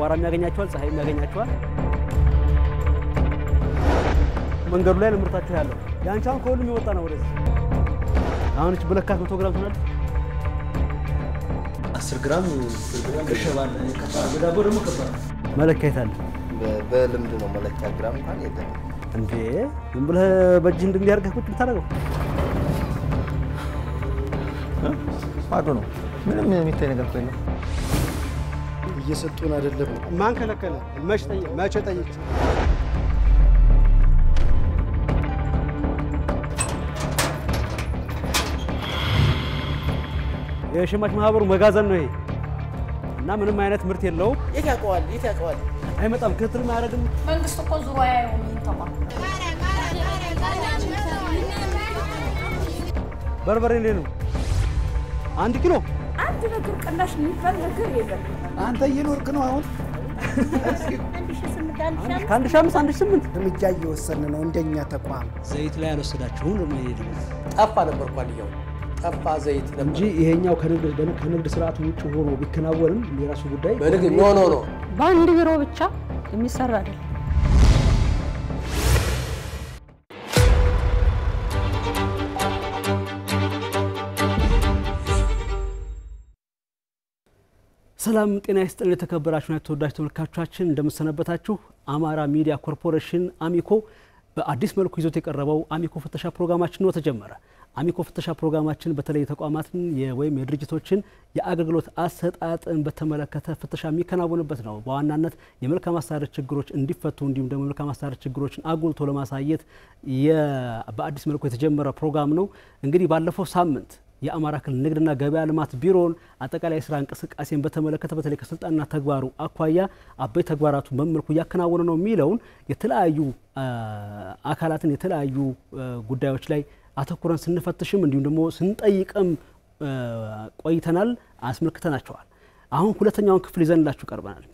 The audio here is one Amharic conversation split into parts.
አቧራም ያገኛቸዋል ፀሐይም ያገኛቸዋል መንገዱ ላይ ለምርታቸው ያለው ያንቻን ከሁሉም ይወጣ ነው ወደዚህ አሁን እቺ በለካት 100 ግራም ትሆናለች 10 ግራም ከሸባል ከዳቦ ደግሞ ከባድ መለኪያ ይታል በልምድ ነው መለኪያ ግራም እንኳን የለም እንዴ ምን ብለህ በእጅህ እንዲያርገህ ቁጭ ብታረገው ባዶ ነው ምንም የሚታይ ነገር የለም እየሰጡን አይደለም ማን ከለከለ መቼ ጠይቅ የሸማች ማህበሩ መጋዘን ነው ይሄ እና ምንም አይነት ምርት የለውም የት ያቀዋል አይመጣም ክትል ማያረግም መንግስት እኮ ዙሪያ ያየው ይንተማ በርበሬ እንዴ ነው 1 ኪሎ አንድ ነገር ቀናሽ የሚባል ነገር የለም አንተ እየኖርክ ነው አሁን ካንድ ሻምስ 18 እርምጃ እየወሰድን ነው እንደኛ ተቋም ዘይት ላይ ያልወሰዳችሁን ነው የሚሄደው ጠፋ ነበር ቋልያው ጠፋ ዘይት ነበር እንጂ ይሄኛው ከንግድ ስርዓቱ ውጭ ሆኖ ቢከናወንም የራሱ ጉዳይ በንግድ ኖ በአንድ ቢሮ ብቻ የሚሰራ አይደል ሰላም ጤና ይስጥልን የተከበራችሁና የተወዳጅ ተመልካቾቻችን እንደምሰነበታችሁ አማራ ሚዲያ ኮርፖሬሽን አሚኮ በአዲስ መልኩ ይዞት የቀረበው አሚኮ ፍተሻ ፕሮግራማችን ነው ተጀመረ አሚኮ ፍተሻ ፕሮግራማችን በተለይ ተቋማትን ወይም የድርጅቶችን የአገልግሎት አሰጣጥን በተመለከተ ፍተሻ የሚከናወንበት ነው በዋናነት የመልካም አስተዳደር ችግሮች እንዲፈቱ እንዲሁም ደግሞ መልካም አስተዳደር ችግሮችን አጉልቶ ለማሳየት በአዲስ መልኩ የተጀመረ ፕሮግራም ነው እንግዲህ ባለፈው ሳምንት የአማራ ክልል ንግድና ገበያ ልማት ቢሮን አጠቃላይ ስራ እንቅስቃሴን በተመለከተ በተለይ ከስልጣንና ተግባሩ አኳያ አበይ ተግባራቱን በመልኩ ያከናወነ ነው የሚለውን የተለያዩ አካላትን የተለያዩ ጉዳዮች ላይ አተኩረን ስንፈትሽም እንዲሁም ደግሞ ስንጠይቅም ቆይተናል አስመልክተናቸዋል አሁን ሁለተኛውን ክፍል ይዘንላችሁ ቀርበናል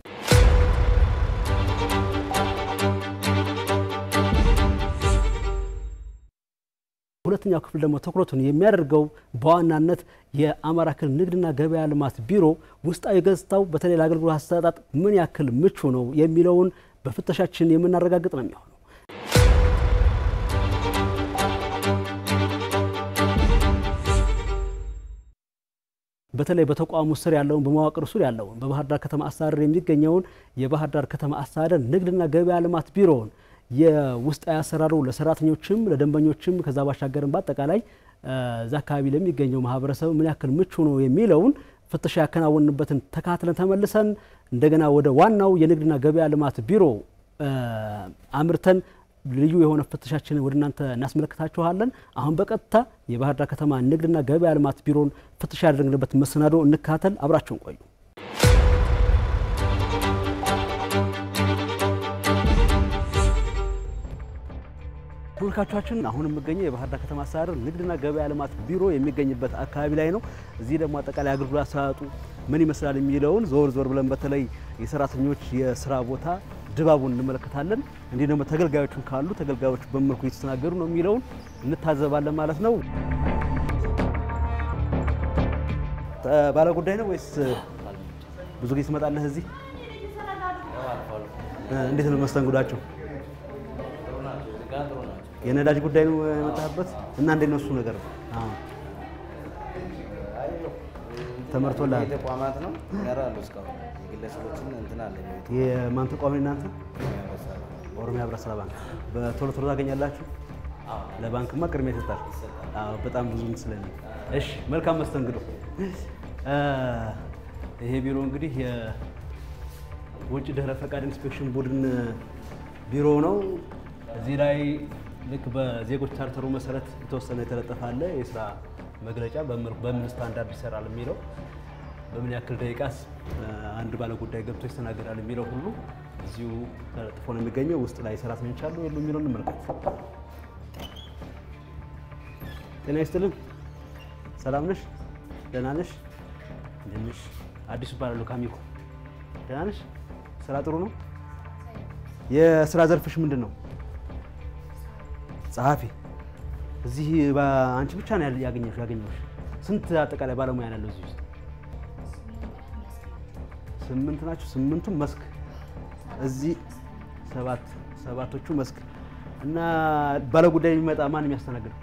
ሁለተኛው ክፍል ደግሞ ተኩረቱን የሚያደርገው በዋናነት የአማራ ክልል ንግድና ገበያ ልማት ቢሮ ውስጣዊ ገጽታው በተለይ ለአገልግሎት አሰጣጥ ምን ያክል ምቹ ነው የሚለውን በፍተሻችን የምናረጋግጥ ነው የሚሆነው በተለይ በተቋሙ ስር ያለውን በመዋቅር ስር ያለውን በባህር ዳር ከተማ አስተዳደር የሚገኘውን የባህር ዳር ከተማ አስተዳደር ንግድና ገበያ ልማት ቢሮን የውስጣዊ አሰራሩ ለሰራተኞችም ለደንበኞችም ከዛ ባሻገርም በአጠቃላይ እዛ አካባቢ ለሚገኘው ማህበረሰብ ምን ያክል ምቹ ነው የሚለውን ፍተሻ ያከናወንበትን ተካትለን ተመልሰን እንደገና ወደ ዋናው የንግድና ገበያ ልማት ቢሮ አምርተን ልዩ የሆነ ፍተሻችንን ወደ እናንተ እናስመለክታችኋለን አሁን በቀጥታ የባህር ዳር ከተማ ንግድና ገበያ ልማት ቢሮን ፍተሻ ያደረግንበት መሰናዶ እንካተል አብራችሁን ቆዩ ተመልካቾቻችን አሁን የምገኘው የባህር ዳር ከተማ አስተዳደር ንግድና ገበያ ልማት ቢሮ የሚገኝበት አካባቢ ላይ ነው እዚህ ደግሞ አጠቃላይ አገልግሎት አሰጣጡ ምን ይመስላል የሚለውን ዞር ብለን በተለይ የሰራተኞች የስራ ቦታ ድባቡን እንመለከታለን እንዴ ደግሞ ተገልጋዮችን ካሉ ተገልጋዮች በመልኩ እየተስተናገዱ ነው የሚለውን እንታዘባለን ማለት ነው ባለ ጉዳይ ነው ወይስ ብዙ ጊዜ ትመጣለህ እዚህ እንዴት ነው መስተንግዷቸው የነዳጅ ጉዳይ ነው የመጣበት እና እንዴት ነው እሱ ነገር ተመርቶላል ተቋማት ነው ያራሉ እስካሁን ግለሰቦችን እንትና አለ የማን ተቋም ነው እናንተ ኦሮሚያ ህብረት ስራ ባንክ በቶሎ ታገኛላችሁ ለባንክማ ቅድሚያ ይሰጣል በጣም ብዙ ስለኝ እሺ መልካም መስተንግዶ ይሄ ቢሮ እንግዲህ የውጭ ድህረ ፈቃድ ኢንስፔክሽን ቡድን ቢሮ ነው እዚህ ላይ ልክ በዜጎች ቻርተሩ መሰረት የተወሰነ የተለጠፈ አለ የስራ መግለጫ በምን ስታንዳርድ ይሰራል የሚለው በምን ያክል ደቂቃስ አንድ ባለ ጉዳይ ገብቶ ይስተናገዳል የሚለው ሁሉ እዚሁ ተለጥፎ ነው የሚገኘው ውስጥ ላይ ሰራተኞች አሉ የሉ የሚለው እንመልከት ጤና ይስጥልን ሰላም ነሽ ደህና ነሽ እንደምሽ አዲስ ባለው ካሚኮ ደህና ነሽ ስራ ጥሩ ነው የስራ ዘርፍሽ ምንድነው ጸሐፊ እዚህ አንቺ ብቻ ነው ያገኘሽ ስንት አጠቃላይ ባለሙያ ያለው እዚህ ውስጥ 8 ናችሁ 8ቱም መስክ እዚህ ሰባቶቹ መስክ እና ባለጉዳይ የሚመጣ ማን የሚያስተናግድ?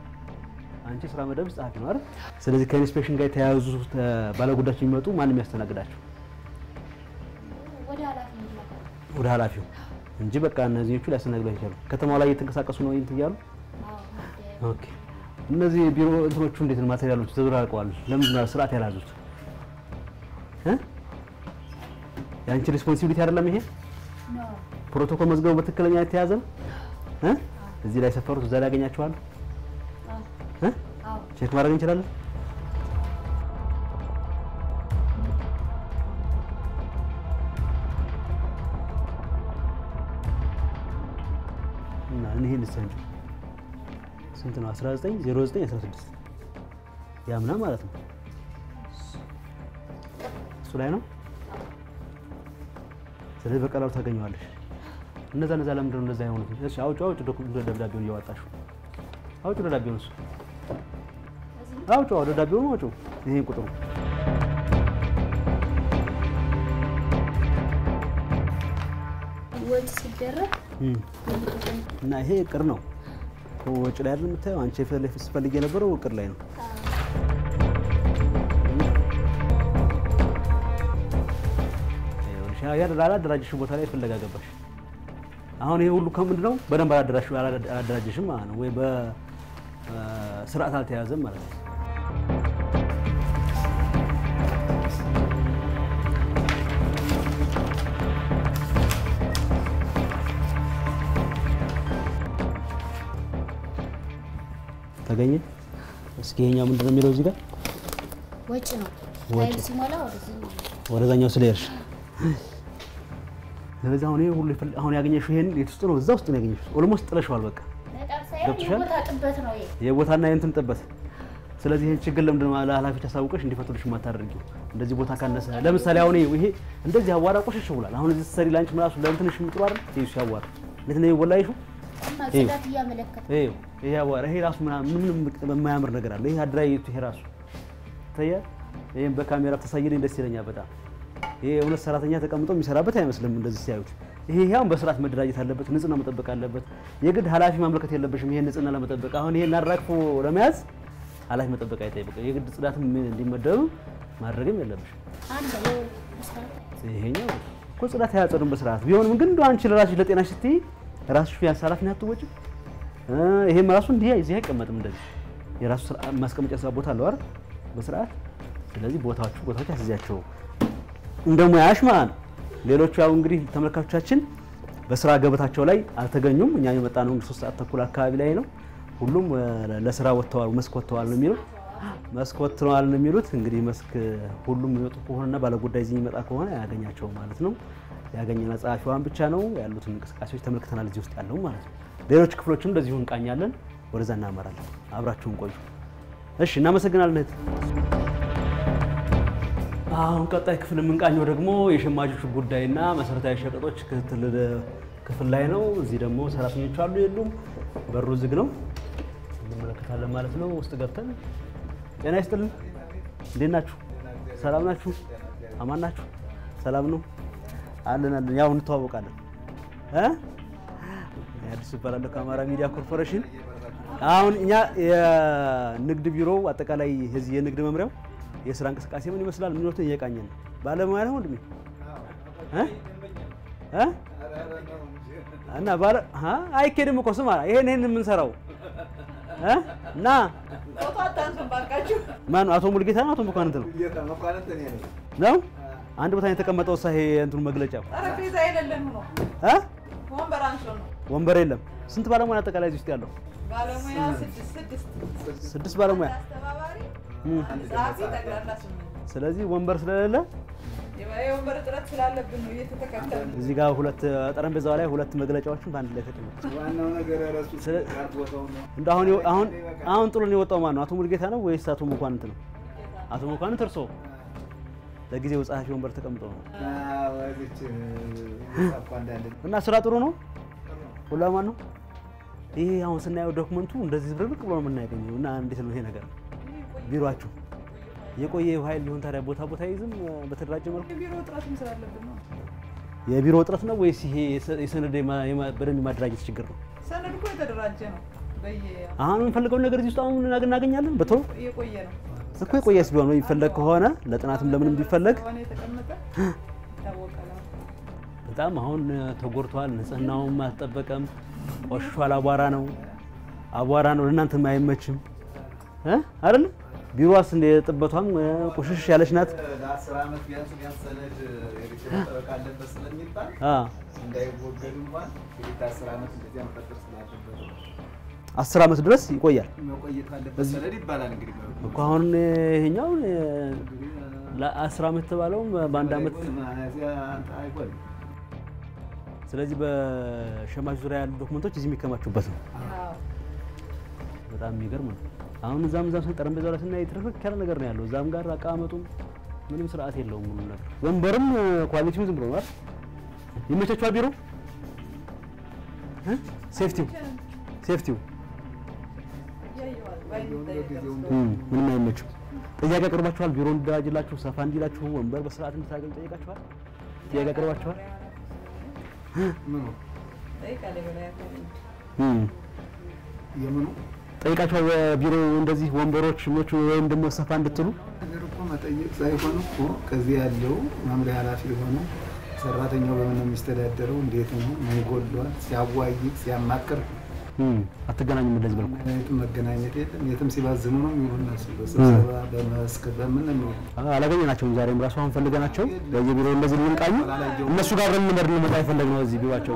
አንቺ ስራ መደብ ጸሐፊ ነው አይደል? ስለዚህ ከኢንስፔክሽን ጋር የተያያዙ ባለጉዳዮች የሚመጡ ማን የሚያስተናግዳቸው? ወደ ኃላፊው እንጂ በቃ እነዚህዎቹ ሊያስተናግዱ አይችሉም። ከተማው ላይ እየተንቀሳቀሱ ነው እያሉ። ኦኬ። እነዚህ ቢሮ እንትኖቹ እንዴት ነው ማቴሪያሎቹ ተዘራርቀዋል? ለምን ነው ስርዓት ያላዙት? ያንቺ ሪስፖንሲቢሊቲ አይደለም ይሄ? ፕሮቶኮል መዝገቡ በትክክለኛ የተያዘ ነው? እዚህ ላይ ሰፈሩት እዛ ላይ ያገኛቸዋል? ቼክ ማድረግ እንችላለን? እና ይሄ ልሰንጅ ስንት ነው? 190916 ያምና ማለት ነው። እሱ ላይ ነው። ስለዚህ በቀላሉ ታገኘዋለሽ። እነዛ ለምንድን ነው እንደዛ አይሆኑት? እሺ አውጪ ደብዳቤውን እያወጣሽው አውጪ ደብዳቤውን እሱ አውጪ ደብዳቤውን አውጪ። ይሄን ቁጥሩ ወጭ ሲደረግ እና ይሄ እቅር ነው። ወጭ ላይ አይደል የምታየው? አንቺ ስትፈልጊ የነበረው እቅር ላይ ነው። ያላደራጀሽው ቦታ ላይ ፍለጋ ገባሽ። አሁን ይሄ ሁሉ ከምንድን ነው? በደንብ አላደራጀሽም ማለት ነው፣ ወይ በስርዓት አልተያዘም ማለት ነው። ተገኘ። እስኪ ይሄኛው ምንድነው የሚለው እዚህ ጋር? ወጭ ነው። ፋይል ሲሞላ ወደዛኛው ስለሄድሽ ስለዚህ አሁን ይሄ ሁሉ አሁን ያገኘሽው ይሄን የት ውስጥ ነው? እዛ ውስጥ ነው ያገኘሽው። ኦልሞስት ጥለሽዋል። በቃ የቦታ ጥበት ነው ይሄ። የቦታና የእንትን ጥበት። ስለዚህ ይሄን ችግር ለምንድን ነው ለኃላፊዎች አሳውቀሽ እንዲፈቱልሽ የማታደርጊው? እንደዚህ ቦታ ካነሰ ለምሳሌ አሁን ይሄ እንደዚህ አዋራ ቆሽሽ ብሏል። አሁን እዚህ ሰሪ ላንች ራሱ ለእንትንሽ የምጥሩ አይደል? ይሄ ሲያዋራ እንዴት ነው ይወላይሹ? ማጽዳት ያመለከተ ይሄ አዋራ ይሄ ራሱ ምንም የማያምር ነገር አለ። ይሄ አድራይቱ ይሄ ራሱ ታያ። ይሄን በካሜራ ተሳይልኝ ደስ ይለኛል በጣም። ይሄ ሁለት ሰራተኛ ተቀምጦ የሚሰራበት አይመስልም እንደዚህ ሲያዩት። ይሄ ያውን በስርዓት መደራጀት አለበት፣ ንጽህና መጠበቅ አለበት። የግድ ኃላፊ ማምለከት የለበሽም ይሄን ንጽህና ለመጠበቅ። አሁን ይሄን አራግፎ ለመያዝ ኃላፊ መጠበቅ አይጠይቅም። የግድ ጽዳትም እንዲመደቡ ማድረግም የለበሽም። ይሄኛው እኮ ጽዳት ያጸዱን በስርዓት ቢሆንም ግን እንደው አንቺ ለራስሽ ለጤናሽ ስትይ ራስሽ ፊያንስ ኃላፊነት አትወጪም። ይሄም ራሱ እንዲህ እዚህ አይቀመጥም። እንደዚህ የራሱ ማስቀመጫ ስራ ቦታ አለው አይደል? በስርዓት ስለዚህ ቦታዎች አስይዛቸው እንደሙያሽ ማለት ነው። ሌሎቹ ያው እንግዲህ ተመልካቾቻችን በስራ ገበታቸው ላይ አልተገኙም። እኛ የመጣነው 3 ሰዓት ተኩል አካባቢ ላይ ነው። ሁሉም ለስራ ወጥተዋል፣ መስክ ወጥተዋል ነው የሚሉት። መስክ ወጥተዋል ነው የሚሉት። እንግዲህ መስክ ሁሉም የሚወጡ ከሆነና ባለጉዳይ እዚህ የሚመጣ ከሆነ ያገኛቸው ማለት ነው። ያገኘና ጸሐፊዋን ብቻ ነው ያሉትን እንቅስቃሴዎች ተመልክተናል እዚህ ውስጥ ያለው ማለት ነው። ሌሎች ክፍሎችም እንደዚሁ እንቃኛለን። ወደዛ እናመራለን። አብራችሁን ቆዩ። እሺ፣ እናመሰግናለን። አሁን ቀጣይ ክፍል የምንቃኘው ደግሞ የሸማቾች ጉዳይና መሰረታዊ ሸቀጦች ክትትል ክፍል ላይ ነው። እዚህ ደግሞ ሰራተኞች አሉ የሉም፣ በሩ ዝግ ነው። እንመለከታለን ማለት ነው። ውስጥ ገብተን ጤና ይስጥልን፣ እንዴት ናችሁ? ሰላም ናችሁ? አማን ናችሁ? ሰላም ነው አለን። ያው እንተዋወቃለን። አዲስ ይባላለሁ ከአማራ ሚዲያ ኮርፖሬሽን። አሁን እኛ የንግድ ቢሮ አጠቃላይ እዚህ የንግድ መምሪያው የስራ እንቅስቃሴ ምን ይመስላል? ምን ወጥቶ እየቃኘን ነው። ባለሙያ ነው ወንድሜ እና አይኬድም እኮ ስማ፣ ይሄን የምንሰራው እና ፎቶ አታንሱም ባካችሁ። ማን? አቶ ሙልጌታ ነው? አቶ መኳንንት ነው? ነው አንድ ቦታ የተቀመጠው ሳይሄ እንትኑ መግለጫው ጠረጴዛ አይደለም ነው ወንበር አንሶ ነው። ወንበር የለም። ስንት ባለሙያ አጠቃላይ እዚህ ውስጥ ያለው? ባለሙያ 6 ባለሙያ አስተባባሪ ጸሐፊ ጠቅላላ 8። ስለዚህ ወንበር ስለሌለ የወንበር እጥረት ስላለብን ነው እየተተካከልን። እዚህ ጋር ሁለት ጠረጴዛው ላይ 2 መግለጫዎችን በአንድ ላይ ተቀመጡ። ዋናው ነገር ራሱ ካርት ቦታው ነው። እንደ አሁን ጥሎን የወጣው ማን ነው? አቶ ሙልጌታ ነው ወይስ አቶ መኳንንት ነው? አቶ መኳንንት እርሶ ለጊዜው ጸሐፊ ወንበር ተቀምጠው ነው። እና ስራ ጥሩ ነው? ሁሉ ማን ነው? ይሄ አሁን ስናየው ዶክመንቱ እንደዚህ ዝብርቅ ብሎ ነው የምናገኘው። እና እንዴት ነው ይሄ ነገር? ቢሮአችሁ የቆየ ኃይል ሊሆን ታዲያ ቦታ ይዝም በተደራጀ መልኩ ቢሮ እጥረትም ስላለብን ነው። የቢሮ እጥረት ነው ወይስ ይሄ የሰነድ በደንብ ማደራጀት ችግር ነው? ሰነድ እኮ የተደራጀ ነው። አሁን የምንፈልገው ነገር እዚህ ውስጥ አሁን እናገኛለን። በቶሎ የቆየ ነው እኮ የቆየስ ቢሆን የሚፈልግ ከሆነ ለጥናትም ለምንም ቢፈልግ ሆነ የተቀመጠ ታወቀለ። በጣም አሁን ተጎርቷል። ንጽህናውም አልጠበቀም። ቆሽሿል። አቧራ ነው። ለእናንተ የማይመችም አይደል? ቢሮዋስ እንደ ጥበቷም ቆሽሽ ያለች ናት። ለ10 ዓመት ቢያንስ ሰነድ የሪፖርት አለበት ስለሚባል እንዳይወገዱ እንኳን ለ10 ዓመት እንደዚህ አንፈጥር ስላደረገ 10 ዓመት ድረስ ይቆያል። መቆየት አለበት ሰነድ ይባላል። እንግዲህ እኮ አሁን ይሄኛው ለ10 ዓመት ተባለው በአንድ ዓመት አይቆይም። ስለዚህ በሸማች ዙሪያ ያሉ ዶክመንቶች እዚህ የሚከማቹበት ነው። በጣም የሚገርም ነው። አሁን እዛም ጠረጴዛው ላይ ስናይ ትርክክ ያለ ነገር ነው ያለው። እዛም ጋር አቀማመጡ ምንም ስርዓት የለውም ሙሉ ነገር። ወንበርም ኳሊቲው ዝም ብሎ ነው አይደል? ይመቻችኋል ቢሮ? ሴፍቲው ምንም አይመችም። ጥያቄ አቅርባችኋል? ቢሮ እንዲደራጅላችሁ ሰፋ እንዲላችሁ ወንበር በስርዓት እንድታገኙ ጠይቃችኋል? ጥያቄ አቅርባችኋል? የምኑ ጠይቃችሁ ቢሮ እንደዚህ ወንበሮች ሞቹ ወይም ደግሞ ሰፋ እንድትሉ ነገር እኮ መጠየቅ ሳይሆን እኮ ከዚህ ያለው መምሪያ ኃላፊ የሆነ ሰራተኛው በምን የሚስተዳደረው እንዴት ነው ምን ጎሏል ሲያዋይቅ ሲያማክር አትገናኙም። እንደዚህ በልኩ መገናኘት የለም። የትም ሲባዝኑ ነው የሚሆነው። በስብሰባ በመስክ በምን ነው አላገኘናቸውም። ዛሬም ራሱ አሁን ፈልገናቸው በየቢሮው እንደዚህ ልንቃኙ እነሱ ጋር ልንመር ልንመጣ የፈለግነው እዚህ ቢሮአቸው።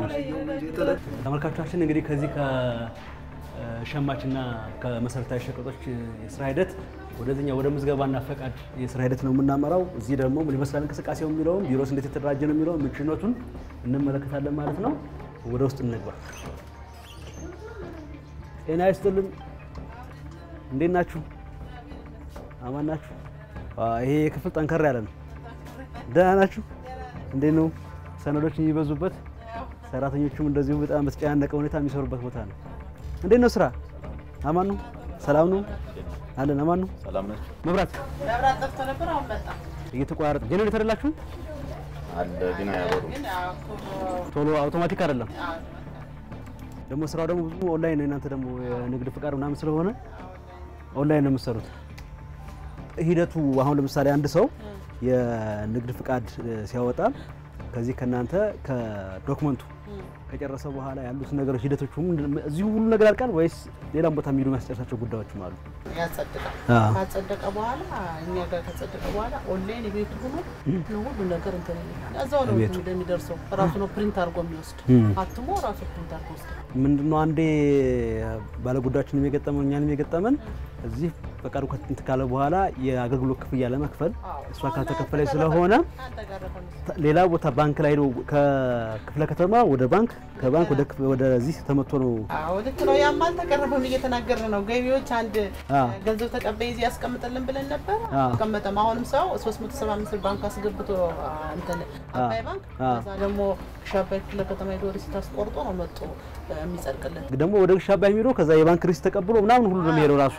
ተመልካቾቻችን እንግዲህ ከዚህ ከሸማችና ከመሰረታዊ ሸቀጦች የስራ ሂደት ወደዚህኛው ወደ ምዝገባና ፈቃድ የስራ ሂደት ነው የምናመራው። እዚህ ደግሞ ምን ይመስላል እንቅስቃሴው የሚለውን ቢሮስ እንዴት የተደራጀ ነው የሚለውን ምንጭነቱን እንመለከታለን ማለት ነው። ወደ ውስጥ እንግባ። ጤና ይስጥልን። እንዴት ናችሁ? አማን ናችሁ? ይሄ ክፍል ጠንከር ያለ ነው። ደህና ናችሁ? እንዴት ነው? ሰነዶች የሚበዙበት ሰራተኞቹም እንደዚሁ በጣም በተጨናነቀ ሁኔታ የሚሰሩበት ቦታ ነው። እንዴት ነው ስራ? አማን ነው? ሰላም ነው? አለን። አማን ነው? ሰላም ናችሁ? መብራት ጠፍቶ ነበር። አሁን መጣ። እየተቋረጠ ጀነሬተር አይደላችሁ? አለ ግን አያበሩ ቶሎ አውቶማቲክ አይደለም። ደግሞ ስራው ደግሞ ብዙ ኦንላይን ነው። እናንተ ደግሞ የንግድ ፍቃድ ምናምን ስለሆነ ኦንላይን ነው የምትሰሩት። ሂደቱ አሁን ለምሳሌ አንድ ሰው የንግድ ፍቃድ ሲያወጣ ከዚህ ከናንተ ከዶክመንቱ ከጨረሰ በኋላ ያሉት ነገሮች ሂደቶች እዚሁ ሁሉ ነገር አልቃል ወይስ ሌላም ቦታ የሚሉ የሚያስጨርሳቸው ጉዳዮችም አሉ? ያጸድቃል። ካጸደቀ በኋላ እኛ ጋር ካጸደቀ በኋላ ኦንላይን ቤቱ ሆኖ ሁሉ ነገር እንትን እዛው ነው እንደሚደርሰው ራሱ ነው ፕሪንት አድርጎ የሚወስድ አትሞ ራሱ ፕሪንት አድርጎ ወስደ ምንድነው አንዴ ባለጉዳዮችን የሚገጠመን እኛንም የገጠመን እዚህ ፈቃዱ ከእንት ካለ በኋላ የአገልግሎት ክፍያ ለመክፈል እሷ ካልተከፈለ ስለሆነ ሌላ ቦታ ባንክ ላይ ሄዶ ከክፍለ ከተማ ወደ ባንክ ከባንክ ወደዚህ ተመቶ ነው። አዎ ልክ ነው። ያማል ተቀረበም እየተናገረ ነው። ገቢዎች አንድ ገንዘብ ተቀበይ እዚህ ያስቀምጥልን ብለን ነበር። ተቀመጠም አሁንም ሰው 375 ባንክ አስገብቶ እንትን አባይ ባንክ ከዛ ደግሞ ሻባይ ክፍለ ከተማ ሄዶ ሪሲት አስቆርጦ ነው መጥቶ የሚጸድቅልን። ደግሞ ወደ ሻባይ ሄዶ ከዛ የባንክ ሪሲት ተቀብሎ ምናምን ሁሉ ነው የሚሄደው ራሱ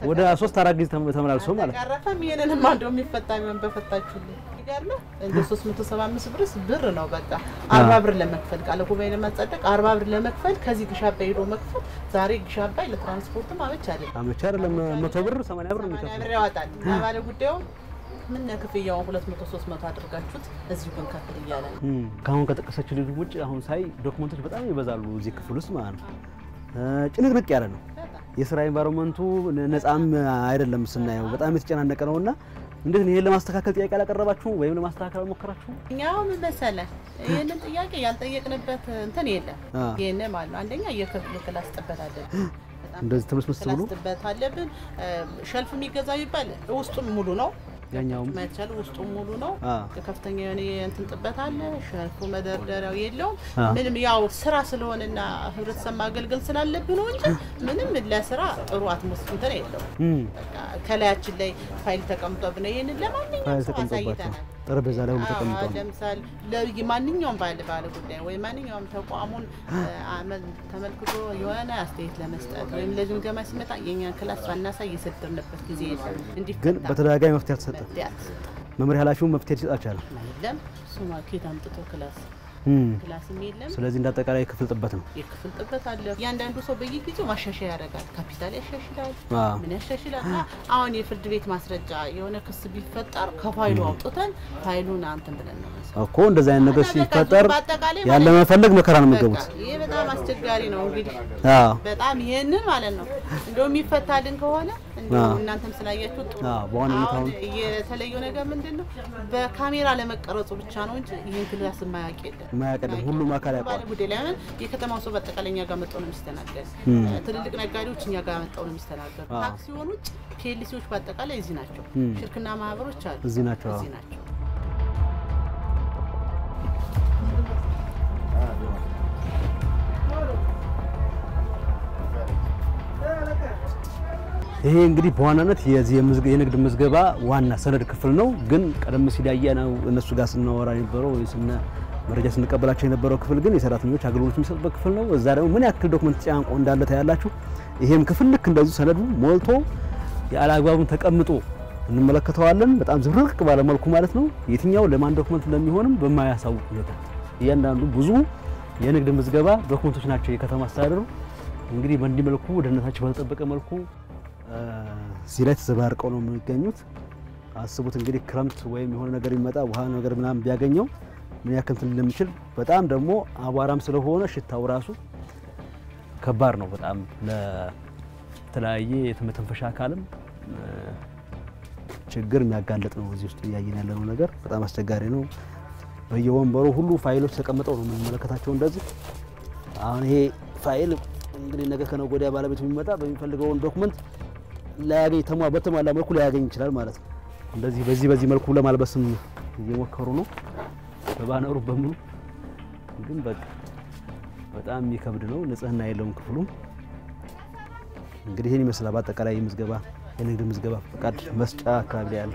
ወደ 3-4 ጊዜ ተመላልሶ ማለት ነው። ተቀረፈም ይሄንንም አንደው የሚፈታ ቢሆን በፈታችሁልኝ ይገርም እንደ 375 ብር ነው በቃ 40 ብር ለመክፈል ቃለ ጉባኤ ለማጸደቅ 40 ብር ለመክፈል ከዚህ ግሻባይ ሄዶ መክፈል ዛሬ ግሻባይ ለትራንስፖርትም አመች አይደለም 100 ብር 80 ብር የሚከፍል ያወጣል። ባለ ጉዳዩ ምን ክፍያው 200-300 አድርጋችሁት እዚሁ ግን ከፍል ይያለ ካሁን ከጠቀሰች ልጅ ውጭ አሁን ሳይ ዶክመንቶች በጣም ይበዛሉ እዚህ ክፍል ውስጥ ማለት ነው። ጭንቅንቅ ያለ ነው። የስራ ኤንቫይሮንመንቱ ነፃም አይደለም ስናየው በጣም የተጨናነቀ ነውና እንዴት ነው ይሄን ለማስተካከል ጥያቄ አላቀረባችሁ ወይም ለማስተካከል አልሞከራችሁ? እኛው ምን መሰለህ ይሄንን ጥያቄ ያልጠየቅንበት እንትን የለም። ይሄን ማለት ነው አንደኛ የክላስ ጥበት አለብን። እንደዚህ ተመስመስ ብሎ ጥበት አለብን። ሸልፍ የሚገዛ ይባል ውስጡም ሙሉ ነው። ያኛውም ማይቻል ውስጡ ሙሉ ነው። ከፍተኛ የሆነ እንትን ጥበት አለ። ሸልፉ መደርደሪያው የለውም። ምንም ያው ስራ ስለሆነና ህብረተሰብ ማገልገል ስላለብን ነው እንጂ ምንም ለስራ ጥሩ አትሞስፈር የለውም። በቃ ከላያችን ላይ ፋይል ተቀምጦብን ይሄንን ለማንኛውም ሰው አሳይተናል። ጠረጴዛ ላይ ተቀምጧል። ለምሳሌ ለማንኛውም ባለ ጉዳይ ወይ ማንኛውም ተቋሙን ተመልክቶ የሆነ አስተያየት ለመስጠት ወይም ለግምገማ ሲመጣ የኛን ክላስ ባናሳይ የሰደርንበት ጊዜ የለም። ግን በተደጋጋሚ መፍትሄ ተሰጠ። መምሪያ ኃላፊው መፍትሄ ሊሰጥ አልቻለም። የለም ሱማ ኬት አምጥቶ ክላስ ክላስም የለም። ስለዚህ እንዳጠቃላይ ክፍል ጥበት ነው። የክፍል ጥበት አለ። ያንዳንዱ ሰው በየጊዜው ማሻሻያ ያደርጋል። ካፒታል ያሻሽላል፣ ምን ያሻሽላል። አሁን የፍርድ ቤት ማስረጃ የሆነ ክስ ቢፈጠር ከፋይሉ አውጥተን ፋይሉን አንተን ብለን ነው እኮ እንደዛ አይነት ነገር ሲፈጠር ያለ መፈለግ መከራ ነው የሚገቡት። ይሄ በጣም አስቸጋሪ ነው እንግዲህ በጣም ይሄንን ማለት ነው እንደው የሚፈታልን ከሆነ እንደው እናንተም ስላያችሁ ጥሩ። በዋናነት አሁን የተለየው ነገር ምንድነው በካሜራ ለመቀረጹ ብቻ ነው እንጂ ይሄን ክላስ ማያቀደም ሁሉም አካል ያውቃል። ጉዳይ ላይ የከተማው ሰው በአጠቃላይ እኛ ጋር መጣው ነው የሚስተናገድ። ትልልቅ ነጋዴዎች እኛ ጋር መጣው ነው የሚስተናገዱ። ታክሲዎቹ ፒኤልሲዎች በአጠቃላይ እዚህ ናቸው። ሽርክና ማህበሮች አሉ እዚህ ናቸው። ይሄ እንግዲህ በዋናነት የዚህ የንግድ ምዝገባ ዋና ሰነድ ክፍል ነው። ግን ቀደም ሲል ያየነው እነሱ ጋር ስናወራ የነበረው የስነ መረጃ ስንቀበላቸው የነበረው ክፍል ግን የሰራተኞች አገልግሎት የሚሰጥበት ክፍል ነው። እዛ ደግሞ ምን ያክል ዶክመንት ጫንቆ እንዳለ ታያላችሁ። ይሄም ክፍል ልክ እንደዚህ ሰነዱ ሞልቶ ያላግባቡን ተቀምጦ እንመለከተዋለን። በጣም ዝብርቅ ባለ መልኩ ማለት ነው። የትኛው ለማን ዶክመንት እንደሚሆንም በማያሳውቅ ሁኔታ እያንዳንዱ ብዙ የንግድ ምዝገባ ዶክመንቶች ናቸው የከተማ አስተዳደሩ እንግዲህ በእንዲህ መልኩ ደህንነታቸው በተጠበቀ መልኩ እዚህ ላይ ተዘባርቀው ነው የሚገኙት። አስቡት እንግዲህ ክረምት ወይም የሆነ ነገር ይመጣ ውሃ ነገር ምናምን ቢያገኘው ምን ያክል እንትን እንደሚችል። በጣም ደግሞ አቧራም ስለሆነ ሽታው ራሱ ከባድ ነው። በጣም ለተለያየ የተመተንፈሻ አካልም ችግር የሚያጋልጥ ነው። እዚህ ውስጥ እያየን ያለነው ነገር በጣም አስቸጋሪ ነው። በየወንበሩ ሁሉ ፋይሎች ተቀምጠው ነው የምንመለከታቸው እንደዚህ። አሁን ይሄ ፋይል እንግዲህ ነገ ከነገ ወዲያ ባለቤቱ የሚመጣ በሚፈልገውን ዶክመንት ላያገኝ በተሟላ መልኩ ላያገኝ ይችላል ማለት ነው። እንደዚህ በዚህ መልኩ ለማልበስም እየሞከሩ ነው በባነሩ በሙሉ። ግን በጣም የሚከብድ ነው። ንጽህና የለውም ክፍሉ። እንግዲህ ይሄን ይመስላል በአጠቃላይ የምዝገባ የንግድ ምዝገባ ፈቃድ መስጫ አካባቢ ያለ።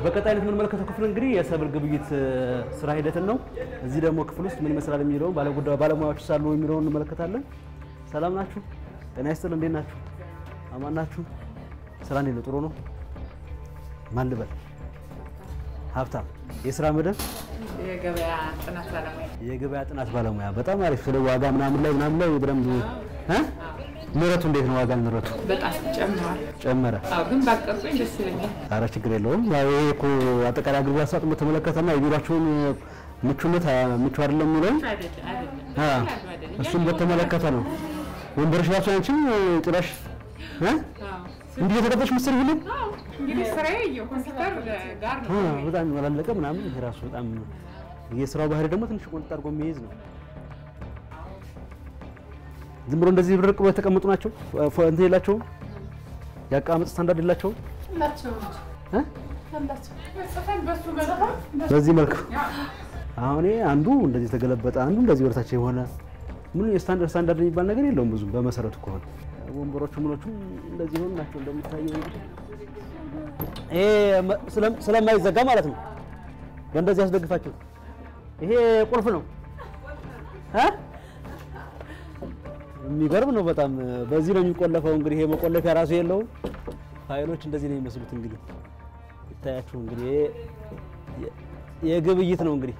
በቀጣይነት የምንመለከተው ክፍል እንግዲህ የሰብል ግብይት ስራ ሂደትን ነው። እዚህ ደግሞ ክፍል ውስጥ ምን ይመስላል የሚለውን ባለሙያዎች ሳሉ የሚለውን እንመለከታለን። ሰላም ናችሁ? ጤና ይስጥልኝ። እንዴት ናችሁ? አማን ናችሁ? ስራ እንዴት ነው? ጥሩ ነው? ማን ልበል? ሀብታም። የስራ መደብ የገበያ ጥናት ባለሙያ። በጣም አሪፍ። ስለ ዋጋ ምናምን ላይ በደንብ ንረቱ እንዴት ነው? ዋጋ ንረቱ በጣም ጨመረ። አዎ፣ ግን ባቀርጹኝ ደስ ይለኛል። ኧረ ችግር የለውም። ያው ይሄ እኮ አጠቃላይ አገልግሎት አሰጣጡን በተመለከተና የቢሮአችሁን ምቹነት ምቹ አይደለም የሚለውን እሱን በተመለከተ ነው። ወንበርሽ ራሱ አንቺም ጭራሽ እንዲህ የተቀበልሽ ምስል ሁሉ እንግዲህ ስራዬ የኮምፒውተር ጋር ነው። በጣም ያላለቀ ምናምን ይሄ ራሱ በጣም የስራው ባህሪ ደግሞ ትንሽ ቆንጣ አድርጎ የሚይዝ ነው። ዝም ብሎ እንደዚህ ብርቅ ብለው የተቀመጡ ናቸው። እንትን የላቸውም። ያቀማመጥ ስታንዳርድ የላቸውም። በዚህ መልኩ አሁን አንዱ እንደዚህ ተገለበጠ፣ አንዱ እንደዚህ ወርታች የሆነ ምን ስታንዳርድ የሚባል ነገር የለውም። ብዙ በመሰረቱ ከሆነ ወንበሮቹ ምኖቹም እንደዚህ ሆነ ናቸው እንደምታየው። ይሄ ስለማይዘጋ ማለት ነው። በእንደዚህ ያስደግፋቸው። ይሄ ቁልፍ ነው። የሚገርም ነው በጣም። በዚህ ነው የሚቆለፈው። እንግዲህ ይሄ መቆለፊያ ራሱ የለውም። ፋይሎች እንደዚህ ነው የሚመስሉት። እንግዲህ ይታያችሁ። እንግዲህ የግብይት ነው እንግዲህ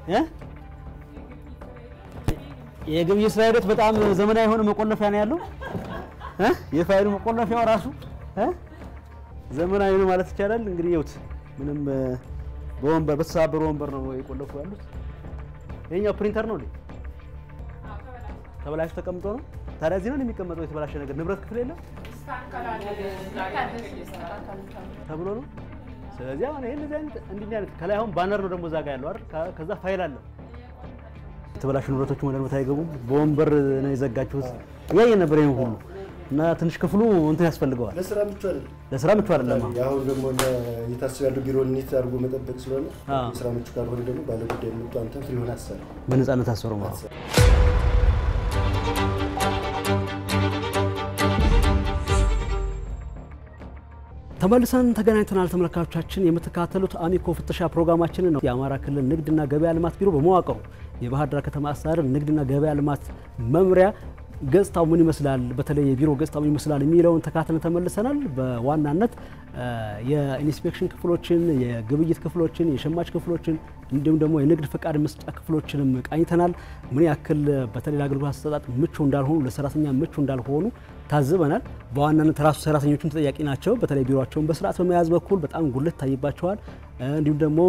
የግብይት ስራ ሂደት በጣም ዘመናዊ የሆነ መቆለፊያ ነው ያለው። የፋይሉ መቆለፊያው ራሱ ዘመናዊ ነው ማለት ይቻላል። እንግዲህ ይኸውት ምንም በወንበር በተሳበረ ወንበር ነው የቆለፉ ያሉት። ይሄኛው ፕሪንተር ነው እንዴ? ተበላሽ ተቀምጦ ነው። ታዲያ እዚህ ነው የሚቀመጠው የተበላሸ ነገር? ንብረት ክፍል የለም ተብሎ ነው። ስለዚህ አሁን ይሄ እንደዚህ አይነት ከላይ አሁን ባነር ነው ደግሞ እዛ ጋር ያለው አይደል? ከዛ ፋይል አለው። የተበላሹ ንብረቶች ወደ ቦታ አይገቡም። በወንበር ነው የዘጋችሁት። ያየን ነበር ይሄን ሁሉ እና ትንሽ ክፍሉ እንትን ያስፈልገዋል። ለስራ ምቹ አይደለም። ለስራ ምቹ አይደለም። አሁን ደግሞ የታሰበ ያለው ቢሮ ኒት አድርጎ መጠበቅ ስለሆነ ለስራ ምቹ ካልሆነ ደግሞ ባለጉዳይ መጥቶ አንተ ፍሪ ሆነ አሰራ በነፃነት አሰረው ማለት ነው። ተመልሰን ተገናኝተናል። ተመልካቾቻችን የምትከታተሉት አሚኮ ፍተሻ ፕሮግራማችንን ነው። የአማራ ክልል ንግድና ገበያ ልማት ቢሮ በመዋቀሩ የባህር ዳር ከተማ አስተዳደር ንግድና ገበያ ልማት መምሪያ ገጽታው ምን ይመስላል፣ በተለይ የቢሮ ገጽታው ምን ይመስላል የሚለውን ተካተን ተመልሰናል። በዋናነት የኢንስፔክሽን ክፍሎችን፣ የግብይት ክፍሎችን፣ የሸማች ክፍሎችን እንዲሁም ደግሞ የንግድ ፈቃድ መስጫ ክፍሎችንም ቃኝተናል። ምን ያክል በተለይ አገልግሎት አሰጣጥ ምቹ እንዳልሆኑ ለሰራተኛ ምቹ እንዳልሆኑ ታዝበናል። በዋናነት ራሱ ሰራተኞቹን ተጠያቂ ናቸው። በተለይ ቢሮአቸውን በስርዓት በመያዝ በኩል በጣም ጉልህ ታይባቸዋል። እንዲሁም ደግሞ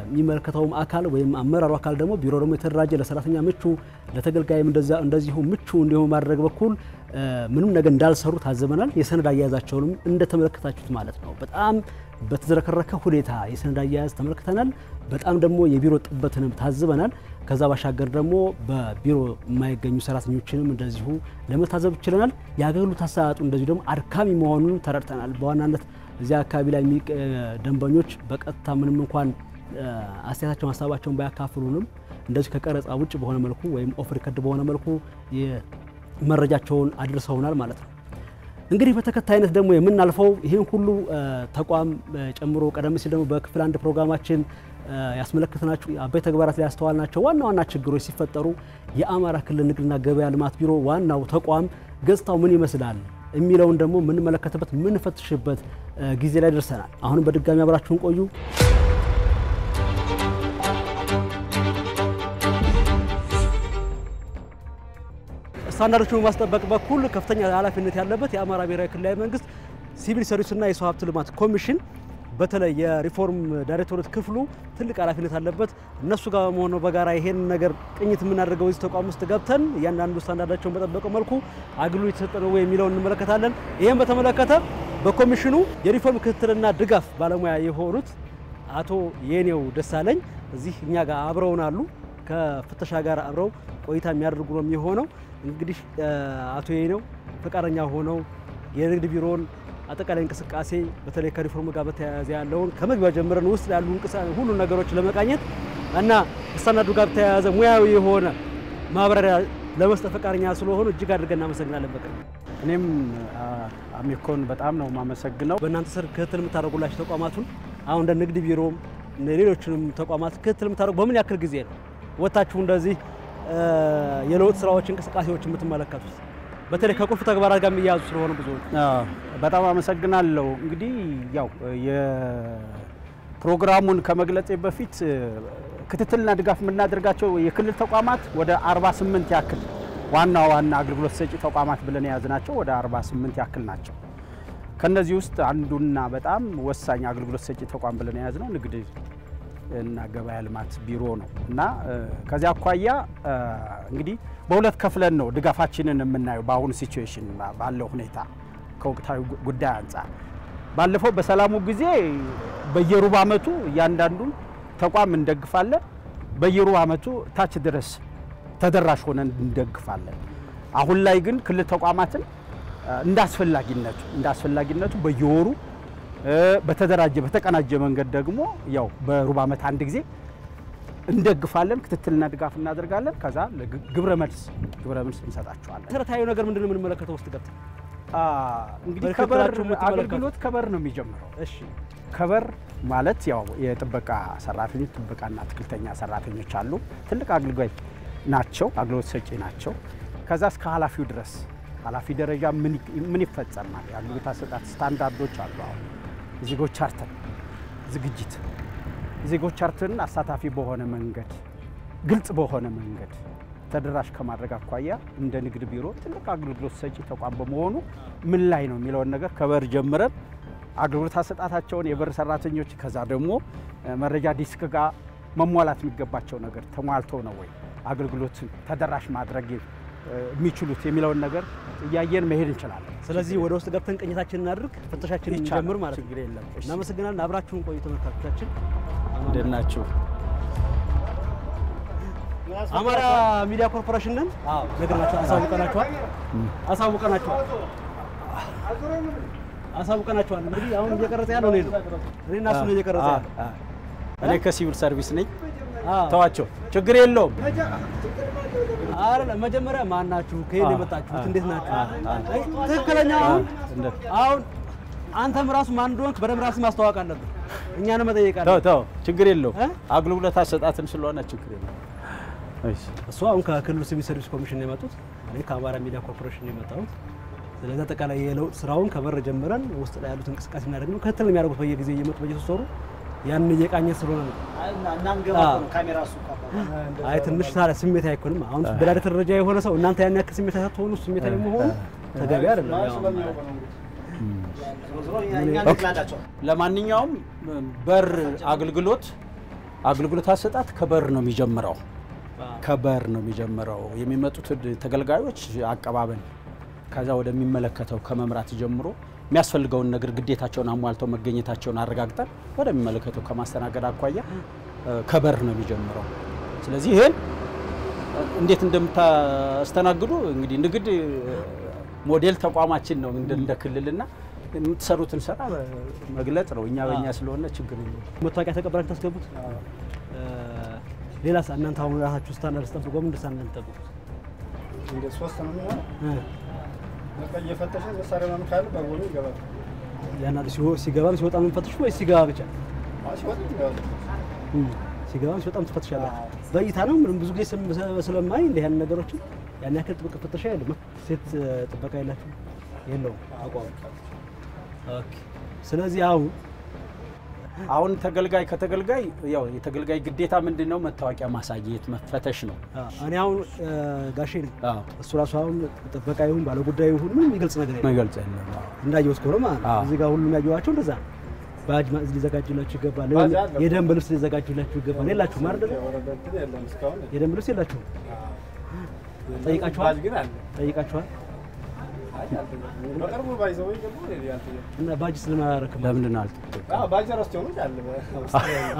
የሚመለከተውም አካል ወይም አመራሩ አካል ደግሞ ቢሮ ደግሞ የተደራጀ ለሰራተኛ ምቹ ለተገልጋይም እንደዚሁ ምቹ እንዲሆን ማድረግ በኩል ምንም ነገር እንዳልሰሩ ታዝበናል። የሰነድ አያያዛቸውንም እንደተመለከታችሁት ማለት ነው። በጣም በተዝረከረከ ሁኔታ የሰነድ አያያዝ ተመልክተናል። በጣም ደግሞ የቢሮ ጥበትንም ታዝበናል። ከዛ ባሻገር ደግሞ በቢሮ የማይገኙ ሰራተኞችንም እንደዚሁ ለመታዘብ ችለናል። የአገልግሎት አሰጣጡ እንደዚሁ ደግሞ አድካሚ መሆኑን ተረድተናል። በዋናነት እዚያ አካባቢ ላይ ደንበኞች በቀጥታ ምንም እንኳን አስተያየታቸውን ሀሳባቸውን ባያካፍሉንም እንደዚህ ከቀረጻ ውጭ በሆነ መልኩ ወይም ኦፍ ሪከርድ በሆነ መልኩ መረጃቸውን አድርሰውናል ማለት ነው። እንግዲህ በተከታይነት ደግሞ የምናልፈው ይህን ሁሉ ተቋም ጨምሮ ቀደም ሲል ደግሞ በክፍል 1 ፕሮግራማችን ያስመለከትናችሁ አበይ ተግባራት ላይ ያስተዋልናቸው ዋና ዋና ችግሮች ሲፈጠሩ የአማራ ክልል ንግድና ገበያ ልማት ቢሮ ዋናው ተቋም ገጽታው ምን ይመስላል የሚለውን ደግሞ የምንመለከትበት የምንፈትሽበት ጊዜ ላይ ደርሰናል። አሁንም በድጋሚ አብራችሁን ቆዩ። ስታንዳርዶቹን ማስጠበቅ በኩል ከፍተኛ ኃላፊነት ያለበት የአማራ ብሔራዊ ክልላዊ መንግስት ሲቪል ሰርቪስና የሰው ሀብት ልማት ኮሚሽን በተለይ የሪፎርም ዳይሬክቶሬት ክፍሉ ትልቅ ኃላፊነት አለበት። እነሱ ጋር በመሆን በጋራ ይሄን ነገር ቅኝት የምናደርገው እዚህ ተቋም ውስጥ ገብተን እያንዳንዱ ስታንዳርዳቸውን በጠበቀ መልኩ አገልግሎት የተሰጠ ነው የሚለውን እንመለከታለን። ይሄን በተመለከተ በኮሚሽኑ የሪፎርም ክትትልና ድጋፍ ባለሙያ የሆኑት አቶ የኔው ደሳለኝ እዚህ እኛ ጋር አብረውን አሉ። ከፍተሻ ጋር አብረው ቆይታ የሚያደርጉ ነው የሚሆነው። እንግዲህ አቶ የኔው ፈቃደኛ ሆነው የንግድ ቢሮን አጠቃላይ እንቅስቃሴ በተለይ ከሪፎርም ጋር በተያያዘ ያለውን ከመግቢያ ጀምረን ውስጥ ያሉ እንቅስቃሴ ሁሉ ነገሮች ለመቃኘት እና ስታንዳርዱ ጋር በተያያዘ ሙያዊ የሆነ ማብራሪያ ለመስጠት ፈቃደኛ ስለሆኑ እጅግ አድርገን እናመሰግናለን። በቀኝ እኔም አሚኮን በጣም ነው ማመሰግነው። በእናንተ ስር ክትትል የምታደርጉላችሁ ተቋማቱን አሁን እንደ ንግድ ቢሮም ሌሎችንም ተቋማት ክትትል የምታደርጉ በምን ያክል ጊዜ ነው ወጣችሁ እንደዚህ የለውጥ ስራዎች እንቅስቃሴዎች የምትመለከቱት? በተለይ ከቁልፍ ተግባራት ጋር የሚያያዙ ስለሆነ ብዙ በጣም አመሰግናለሁ። እንግዲህ ያው የፕሮግራሙን ከመግለጼ በፊት ክትትልና ድጋፍ የምናደርጋቸው የክልል ተቋማት ወደ 48 ያክል ዋና አገልግሎት ሰጪ ተቋማት ብለን የያዝናቸው ወደ 48 ያክል ናቸው። ከነዚህ ውስጥ አንዱና በጣም ወሳኝ አገልግሎት ሰጪ ተቋም ብለን የያዝነው ንግድ እና ገበያ ልማት ቢሮ ነው እና ከዚያ አኳያ እንግዲህ በሁለት ከፍለን ነው ድጋፋችንን የምናየው በአሁኑ ሲቹዌሽን ባለው ሁኔታ ከወቅታዊ ጉዳይ አንፃር። ባለፈው በሰላሙ ጊዜ በየሩብ ዓመቱ እያንዳንዱን ተቋም እንደግፋለን። በየሩብ ዓመቱ ታች ድረስ ተደራሽ ሆነን እንደግፋለን። አሁን ላይ ግን ክልል ተቋማትን እንዳስፈላጊነቱ በየወሩ በተደራጀ በተቀናጀ መንገድ ደግሞ ያው በሩብ ዓመት አንድ ጊዜ እንደግፋለን፣ ክትትልና ድጋፍ እናደርጋለን። ከዛ ግብረ መልስ እንሰጣቸዋለን። ተረታዩ ነገር ምንድነው የምንመለከተው ውስጥ ገብተን እንግዲህ አገልግሎት ከበር ነው የሚጀምረው። እሺ ከበር ማለት ያው የጥበቃ ሰራተኞች ጥበቃና አትክልተኛ ሰራተኞች አሉ። ትልቅ አገልጋይ ናቸው፣ አገልግሎት ሰጪ ናቸው። ከዛ እስከ ኃላፊው ድረስ ኃላፊ ደረጃ ምን ይፈጸማል? የአገልግሎት አሰጣጥ ስታንዳርዶች አሉ። አሁን ዜጎች ቻርተር ዝግጅት ዜጎች ቻርተርን አሳታፊ በሆነ መንገድ ግልጽ በሆነ መንገድ ተደራሽ ከማድረግ አኳያ እንደ ንግድ ቢሮ ትልቅ አገልግሎት ሰጪ ተቋም በመሆኑ ምን ላይ ነው የሚለውን ነገር ከበር ጀምረን አገልግሎት አሰጣጣቸውን የበር ሰራተኞች ከዛ ደግሞ መረጃ ዲስክ ጋር መሟላት የሚገባቸው ነገር ተሟልቶ ነው ወይ አገልግሎትን ተደራሽ ማድረግ የሚችሉት የሚለውን ነገር እያየን መሄድ እንችላለን። ስለዚህ ወደ ውስጥ ገብተን ቅኝታችንን እናድርግ፣ ፍተሻችንን እንጀምር ማለት ነው። እናመሰግናለን። አብራችሁን ቆዩ ተመልካቾቻችን። እንደምን ናችሁ? አማራ ሚዲያ ኮርፖሬሽን ነን። ነግረናችሁ አሳውቀናችኋል። እንግዲህ አሁን እየቀረጸ ያለው ነው እኔና እሱ ነው እየቀረጸ ያለው። እኔ ከሲቪል ሰርቪስ ነኝ። ተዋቸው፣ ችግር የለውም። አይደለም መጀመሪያ ማን ናችሁ? ከየት የመጣችሁት? እንዴት ናችሁ? ትክክለኛ አሁን አንተም ራሱ ማን እንደሆንክ በደንብ ራስህ ማስተዋወቅ አለብህ። እኛንም መጠየቅ አለብህ። ተው ችግር የለውም። አገልግሎት አሰጣጥን ስለሆነ ችግር የለውም። እሺ እሱ አሁን ከክልሉ ሲቪል ሰርቪስ ኮሚሽን ነው የመጡት። እኔ ከአማራ ሚዲያ ኮርፖሬሽን ነው የመጣሁት። ስለዚህ አጠቃላይ የለውጥ ስራውን ከበር ጀምረን ውስጥ ላይ ያሉት እንቅስቃሴ እናደርግነው ከተል የሚያደርጉት በየጊዜ እየመጡ በየሶስት ወሩ ያን እየቃኘ ስለሆነ ነው። እናንገባ ካሜራ እሱ አይ ትንሽ ታዲያ ስሜት አይኮንም። አሁን በዳይሬክተር ደረጃ የሆነ ሰው እናንተ ያን ያክል ስሜት ሳትሆኑ ስሜት ላይ መሆኑ ተገቢ አይደለም። ለማንኛውም በር አገልግሎት አሰጣጥ ከበር ነው የሚጀምረው። ከበር ነው የሚጀምረው። የሚመጡት ተገልጋዮች አቀባበል ከዛ ወደሚመለከተው ከመምራት ጀምሮ የሚያስፈልገውን ነገር ግዴታቸውን አሟልተው መገኘታቸውን አረጋግጠን ወደሚመለከተው ከማስተናገድ አኳያ ከበር ነው የሚጀምረው። ስለዚህ ይሄን እንዴት እንደምታስተናግዱ እንግዲህ ንግድ ሞዴል ተቋማችን ነው እንደ ክልልና የምትሰሩትን ስራ መግለጽ ነው። እኛ በእኛ ስለሆነ ችግር የለም። መታወቂያ ተቀበላችሁ ታስገቡት። ሌላስ እናንተ አሁን ራሳችሁ ስታንዳርድ ተጠብቆ ምን እንደሳለን ተጠብቁት እንደ 3 ነው የሚሆነው። በቃ እየፈተሸ መሳሪያ ማን ካለ በጎኑ ይገባል። ያና ሲገባም ሲወጣ ምን ፈትሹ ወይ ሲገባ ብቻ? ሲወጣ ይገባል። ሲገባም ሲወጣም ትፈትሻላችሁ። በእይታ ነው ምንም ብዙ ጊዜ ስለማይ እንደ ያን ነገሮችን ያን ያክል ጥብቅ ፍተሻ የለም። ሴት ጥበቃ የላችሁ የለውም አቋም። ኦኬ። ስለዚህ አሁን ተገልጋይ ከተገልጋይ ያው የተገልጋይ ግዴታ ምንድነው? መታወቂያ ማሳየት መፈተሽ ነው። እኔ አሁን ጋሼ ነኝ። እሱ ራሱ አሁን ጥበቃ ይሁን ባለጉዳይ ይሁን ምንም ይገልጽ ነገር የለም። ይገልጽ የለም። እንዳየሁት ከሆነ ማለት ነው። እዚህ ጋር ሁሉም ያየዋቸው እንደዛ ባጅ ሊዘጋጅላችሁ ይገባል። የደንብ ልብስ ሊዘጋጅላችሁ ይገባል። የላችሁ ማለት ነው። የደንብ ልብስ የላችሁ። ጠይቃችኋል? ጠይቃችኋል? በቅርቡ ባይዘው ይገባል ያልተየ እና ባጅ ስለማያረክ ለምን ነው ባጅ ራስቸው ነው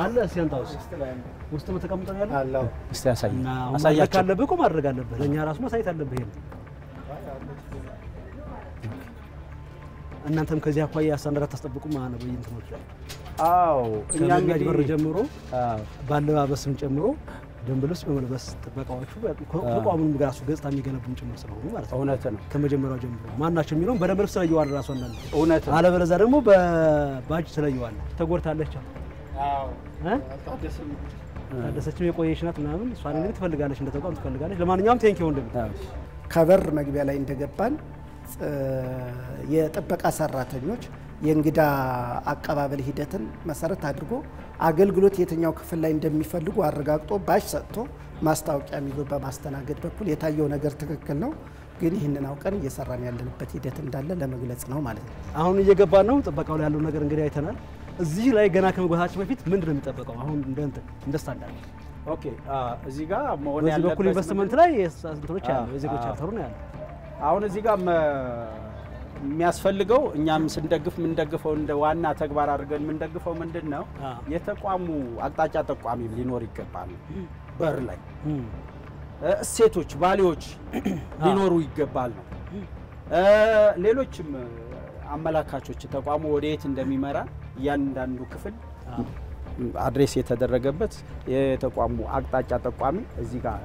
አለ ሲያንታውስ ውስጥ ተቀምጠው ያለ አለ። እስቲ ያሳየና ማሳየት ካለብህ እኮ ማድረግ አለብህ። ለኛ ራሱ ማሳየት አለብህ። ይሄን እናንተም ከዚህ አኳያ ስታንዳርድ ታስጠብቁ ማለት ነው በእንትኖች ላይ። እኛ እንግዲህ በር ጀምሮ ባለባበስም ጨምሮ ደንብ ልብስ በመልበስ ጥበቃዎቹ ተቋሙን ራሱ ገጽታ የሚገነቡም ጭምር ስለሆኑ ማለት ነው። እውነት ነው። ከመጀመሪያው ጀምሮ ማናቸው የሚለውን በደንብ ልብስ ስለየዋል ራሱ አንዳንድ እውነት ነው። አለበለዚያ ደግሞ በባጅ ስለየዋል ተጎድታለች። ታደሰችም የቆየች ናት ምናምን እሷን እንግዲህ ትፈልጋለች፣ እንደ ተቋም ትፈልጋለች። ለማንኛውም ቴንኪው እንደምን ከበር መግቢያ ላይ እንደገባን የጥበቃ ሰራተኞች የእንግዳ አቀባበል ሂደትን መሰረት አድርጎ አገልግሎት የትኛው ክፍል ላይ እንደሚፈልጉ አረጋግጦ ባጅ ሰጥቶ ማስታወቂያ ይዞ በማስተናገድ በኩል የታየው ነገር ትክክል ነው። ግን ይህንን አውቀን እየሰራን ያለንበት ሂደት እንዳለ ለመግለጽ ነው ማለት ነው። አሁን እየገባን ነው። ጥበቃው ላይ ያለው ነገር እንግዲህ አይተናል። እዚህ ላይ ገና ከመግባታችን በፊት ምንድን ነው የሚጠበቀው? አሁን እንደ ስታንዳርድ ኦኬ። እዚህ ጋር መሆን ያለበት በኩል ኢንቨስትመንት ላይ እንትኖች ያለው የዜጎች ቻርተሩ ነው ያለው። አሁን እዚህ ጋር የሚያስፈልገው እኛም ስንደግፍ ምንደግፈው እንደ ዋና ተግባር አድርገን ምንደግፈው ምንድነው? የተቋሙ አቅጣጫ ጠቋሚ ሊኖር ይገባል። በር ላይ እሴቶች ቫልዩዎች ሊኖሩ ይገባል ነው። ሌሎችም አመላካቾች ተቋሙ ወዴት እንደሚመራ እያንዳንዱ ክፍል አድሬስ የተደረገበት የተቋሙ አቅጣጫ ጠቋሚ እዚህ ጋር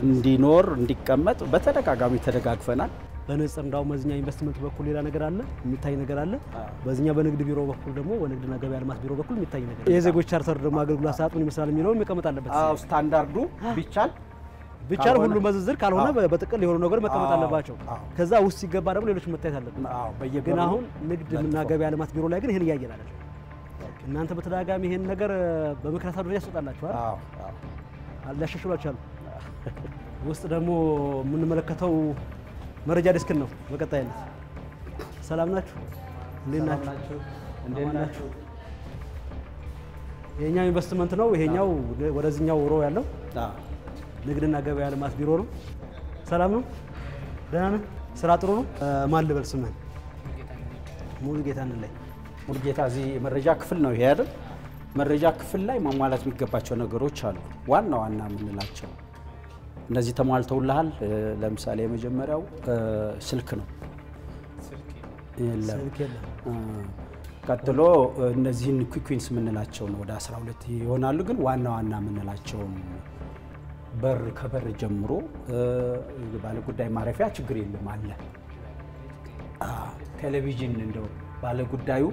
እንዲኖር እንዲቀመጥ በተደጋጋሚ ተደጋግፈናል። በንጽር እንዳው መዝኛ ኢንቨስትመንት በኩል ሌላ ነገር አለ፣ የሚታይ ነገር አለ። በዝኛ በንግድ ቢሮ በኩል ደግሞ በንግድና ገበያ ልማት ቢሮ በኩል የሚታይ ነገር አለ። የዜጎች ቻርተር ደግሞ አገልግሎት አሰጣጥ ምን ይመስላል የሚለው መቀመጥ አለበት። ስታንዳርዱ ቢቻል ሁሉ መዝዝር ካልሆነ በጥቅል የሆነ ነገር መቀመጥ አለባቸው። ከዛ ውስጥ ሲገባ ደግሞ ሌሎች መታየት አለበት። ግን አሁን ንግድና ገበያ ልማት ቢሮ ላይ ግን ይሄን እያየን አይደለም። እናንተ በተደጋጋሚ ይሄን ነገር በምክር ሀሳብ ደረጃ ያስወጣላችኋል። ሊያሻሽሏችሁ ውስጥ ደግሞ የምንመለከተው መረጃ ዲስክ ነው። በቀጣይነት ሰላም ናችሁ? እንዴት ናችሁ? እንዴት ናችሁ? የኛው ኢንቨስትመንት ነው። ይሄኛው ወደዚህኛው ሮ ያለው ንግድና ገበያ ልማት ቢሮ ነው። ሰላም ነው? ደህና ነህ? ስራ ጥሩ ነው? ማን ልበል ስምህን? ሙሉጌታ ላይ ሙሉጌታ እዚህ መረጃ ክፍል ነው ይሄ አይደል? መረጃ ክፍል ላይ ማሟላት የሚገባቸው ነገሮች አሉ። ዋና ዋና የምንላቸው እነዚህ ተሟልተውልሃል። ለምሳሌ የመጀመሪያው ስልክ ነው። የለም። ቀጥሎ እነዚህን ኩዊንስ የምንላቸው ነው ወደ 12 ይሆናሉ። ግን ዋና ዋና የምንላቸው በር ከበር ጀምሮ ባለ ጉዳይ ማረፊያ ችግር የለም አለ። ቴሌቪዥን እንደው ባለ ጉዳዩ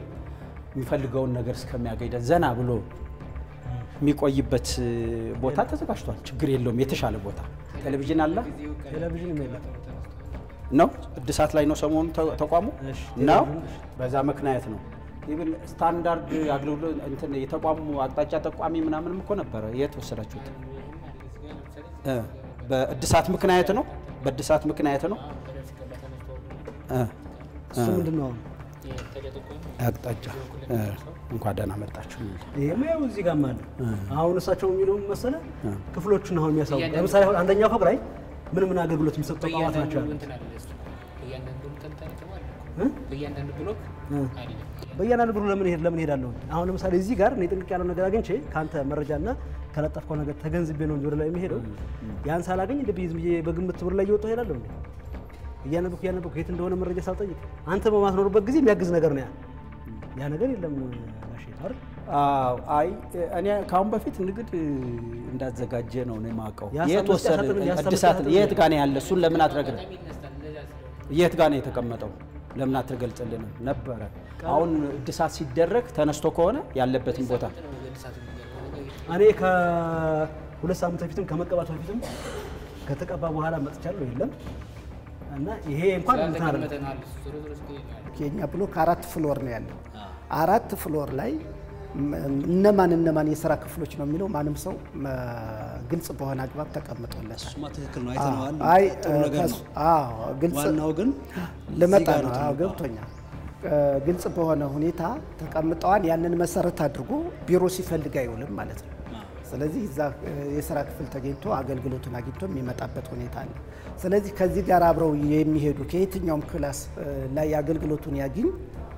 የሚፈልገውን ነገር እስከሚያገኝ ዘና ብሎ የሚቆይበት ቦታ ተዘጋጅቷል። ችግር የለውም። የተሻለ ቦታ ቴሌቪዥን አለ። ቴሌቪዥን የለም። ነው እድሳት ላይ ነው ሰሞኑን ተቋሙ ነው። በዛ ምክንያት ነው ኢቭን ስታንዳርድ አገልግሎት እንትን የተቋሙ አቅጣጫ ጠቋሚ ምናምንም እኮ ነበረ። የት ወሰዳችሁት? በእድሳት ምክንያት ነው። በእድሳት ምክንያት ነው። እሱ ምንድነው አቅጣጫ እንኳን ደህና መጣችሁ። ይሄማ ያው እዚህ ጋር ማለት አሁን እሳቸው የሚለው መሰለ ክፍሎቹን አሁን የሚያሳው ለምሳሌ አሁን አንደኛው ፎቅ ላይ ምን አገልግሎት የሚሰጡ ተቋማት ናቸው ያሉት? በእያንዳንዱ ብሎክ ለምን ሄዳለሁ? አሁን ለምሳሌ እዚህ ጋር እኔ ጥንቅቅ ያለው ነገር አግኝቼ ካንተ መረጃና ከለጠፍከው ነገር ተገንዝቤ ነው እንጂ ወደ ላይ የሚሄደው ያን ሳላገኝ እንደ ቢዝም በግምት ብር ላይ እየወጣሁ ሄዳለሁ እንዴ? እያነበብኩ የት እንደሆነ መረጃ ሳልጠይቅ አንተ በማትኖርበት ጊዜ የሚያግዝ ነገር ነው ያ ነገር የለም ጋሼ አይደል? አይ እኔ ካሁን በፊት ንግድ እንዳዘጋጀ ነው የማውቀው። የት ወሰደ እድሳት የት ጋር ነው ያለ? እሱን ለምን አትረግልም? የት ጋር ነው የተቀመጠው? ለምን አትገልጽልንም ነበረ? አሁን እድሳት ሲደረግ ተነስቶ ከሆነ ያለበትን ቦታ እኔ ከሁለት ሳምንት በፊትም ከመቀባቱ በፊትም ከተቀባ በኋላ መጥቻለሁ የለም እና ይሄ እንኳን እንታረም የኛ ብሎክ 4 ፍሎር ነው ያለው። 4 ፍሎር ላይ እነማን የሥራ ክፍሎች ነው የሚለው ማንም ሰው ግልጽ በሆነ አግባብ ተቀምጦለታል። እሱማ ትክክል ነው፣ አይተነዋል። ጥሩ ነገር ነው። ግልጽ ዋናው ግን ለመጣ ነው። ገብቶኛል። ግልጽ በሆነ ሁኔታ ተቀምጠዋል። ያንን መሰረት አድርጎ ቢሮ ሲፈልግ አይውልም ማለት ነው። ስለዚህ እዛ የሥራ ክፍል ተገኝቶ አገልግሎቱን አግኝቶ የሚመጣበት ሁኔታ አለ። ስለዚህ ከዚህ ጋር አብረው የሚሄዱ ከየትኛውም ክላስ ላይ አገልግሎቱን ያግኝ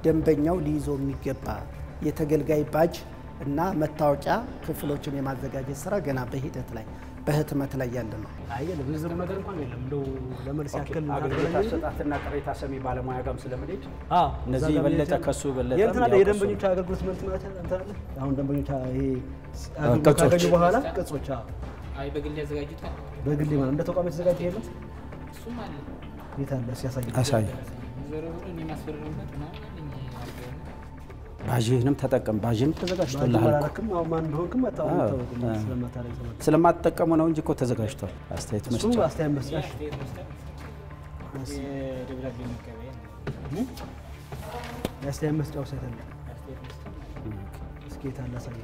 ደንበኛው ሊይዘው የሚገባ የተገልጋይ ባጅ እና መታወቂያ ክፍሎችን የማዘጋጀት ስራ ገና በሂደት ላይ በህትመት ላይ ያለ ነው። አይደለም ዝም ነገር እንኳን የለም። እንደው ለመልስ ያክል አገልግሎት አሰጣጥና ቅሬታ ሰሚ ባለሙያ ጋርም ስለምንሄድ እነዚህ የበለጠ ከሱ በለጠ የእንትና የደንበኞች አገልግሎት መልስ ማለት እንትን አለ። አሁን ደንበኞች ይሄ አገልግሎት ካገኙ በኋላ ቅጾች አይ በግል ያዘጋጁታል። በግል ማለት እንደ ተቋም የተዘጋጀ የለም። እሱም አለ ይታለ ሲያሳይ ዘረሩ እኔ ማስፈረምበት ነው። ባጅህንም ተጠቀም። ባጅህም ተዘጋጅቶልሃል እኮ ማን እንደሆንክም አታውቅም። ስለማትጠቀሙ ነው እንጂ እኮ ተዘጋጅቷል። አስተያየት መስጫ እሱ አስተያየት መስጫ ደብዳቤ መቀበያ አስተያየት መስጫው ሳይተለ እስኪ ታላ ሳይ